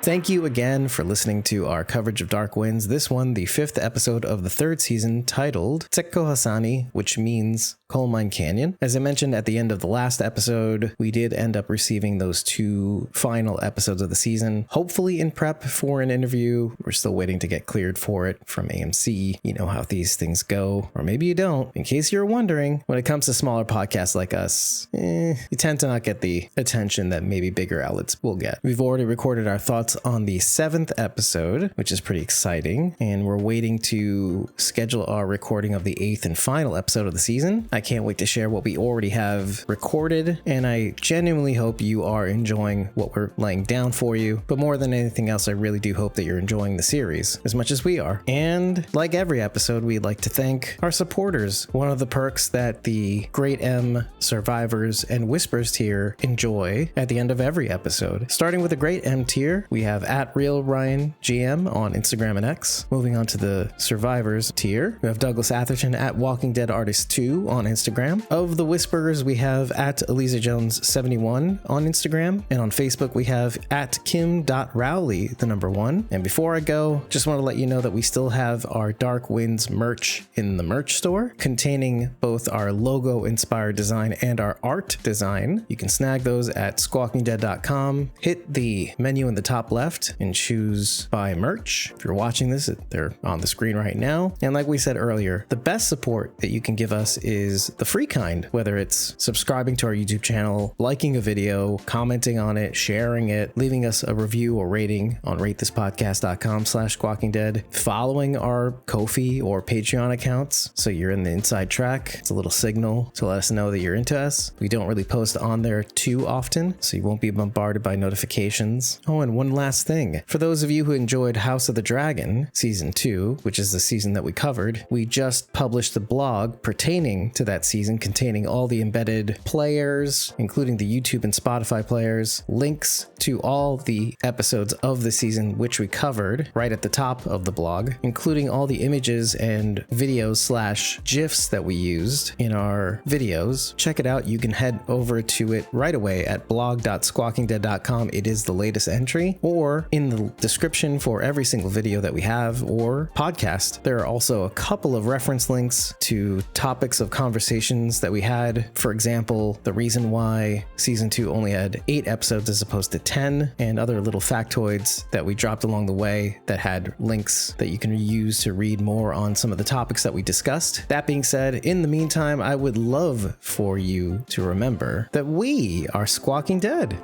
Speaker 4: Thank you again for listening to our coverage of Dark Winds. This one, the 5th episode of the 3rd season, titled Tseko Hasani, which means Coal Mine Canyon. As I mentioned at the end of the last episode, we did end up receiving those 2 final episodes of the season, hopefully in prep for an interview. We're still waiting to get cleared for it from AMC. You know how these things go, or maybe you don't. In case you're wondering, when it comes to smaller podcasts like us, you tend to not get the attention that maybe bigger outlets will get. We've already recorded our thoughts on the 7th episode, which is pretty exciting, and we're waiting to schedule our recording of the 8th and final episode of the season. I can't wait to share what we already have recorded, and I genuinely hope you are enjoying what we're laying down for you. But more than anything else, I really do hope that you're enjoying the series as much as we are. And like every episode, we'd like to thank our supporters. One of the perks that the Great M, Survivors, and Whispers tier enjoy at the end of every episode. Starting with the Great M tier, we have at Real Ryan GM on Instagram and X. Moving on to the Survivors tier, we have Douglas Atherton at Walking Dead Artist 2 on Instagram. Of the Whisperers, we have at Eliza Jones 71 on Instagram, and on Facebook we have at Kim.Rowley, the number 1. And before I go, just want to let you know that we still have our Dark Winds merch in the merch store, containing both our logo inspired design and our art design. You can snag those at squawkingdead.com. Hit the menu in the top left and choose buy merch. If you're watching this, they're on the screen right now. And like we said earlier, the best support that you can give us is the free kind, whether it's subscribing to our YouTube channel, liking a video, commenting on it, sharing it, leaving us a review or rating on ratethispodcast.com/squawkingdead, following our Ko-fi or Patreon accounts so you're in the inside track. It's a little signal to let us know that you're into us. We don't really post on there too often, so you won't be bombarded by notifications. Oh, and one last thing. For those of you who enjoyed House of the Dragon Season 2, which is the season that we covered, we just published the blog pertaining to that season, containing all the embedded players, including the YouTube and Spotify players, links to all the episodes of the season which we covered right at the top of the blog, including all the images and videos/GIFs that we used in our videos. Check it out. You can head over to it right away at blog.squawkingdead.com. It is the latest entry, or in the description for every single video that we have or podcast. There are also a couple of reference links to topics of conversations that we had. For example, the reason why season 2 only had 8 episodes as opposed to 10, and other little factoids that we dropped along the way that had links that you can use to read more on some of the topics that we discussed. That being said, in the meantime, I would love for you to remember that we are Squawking Dead.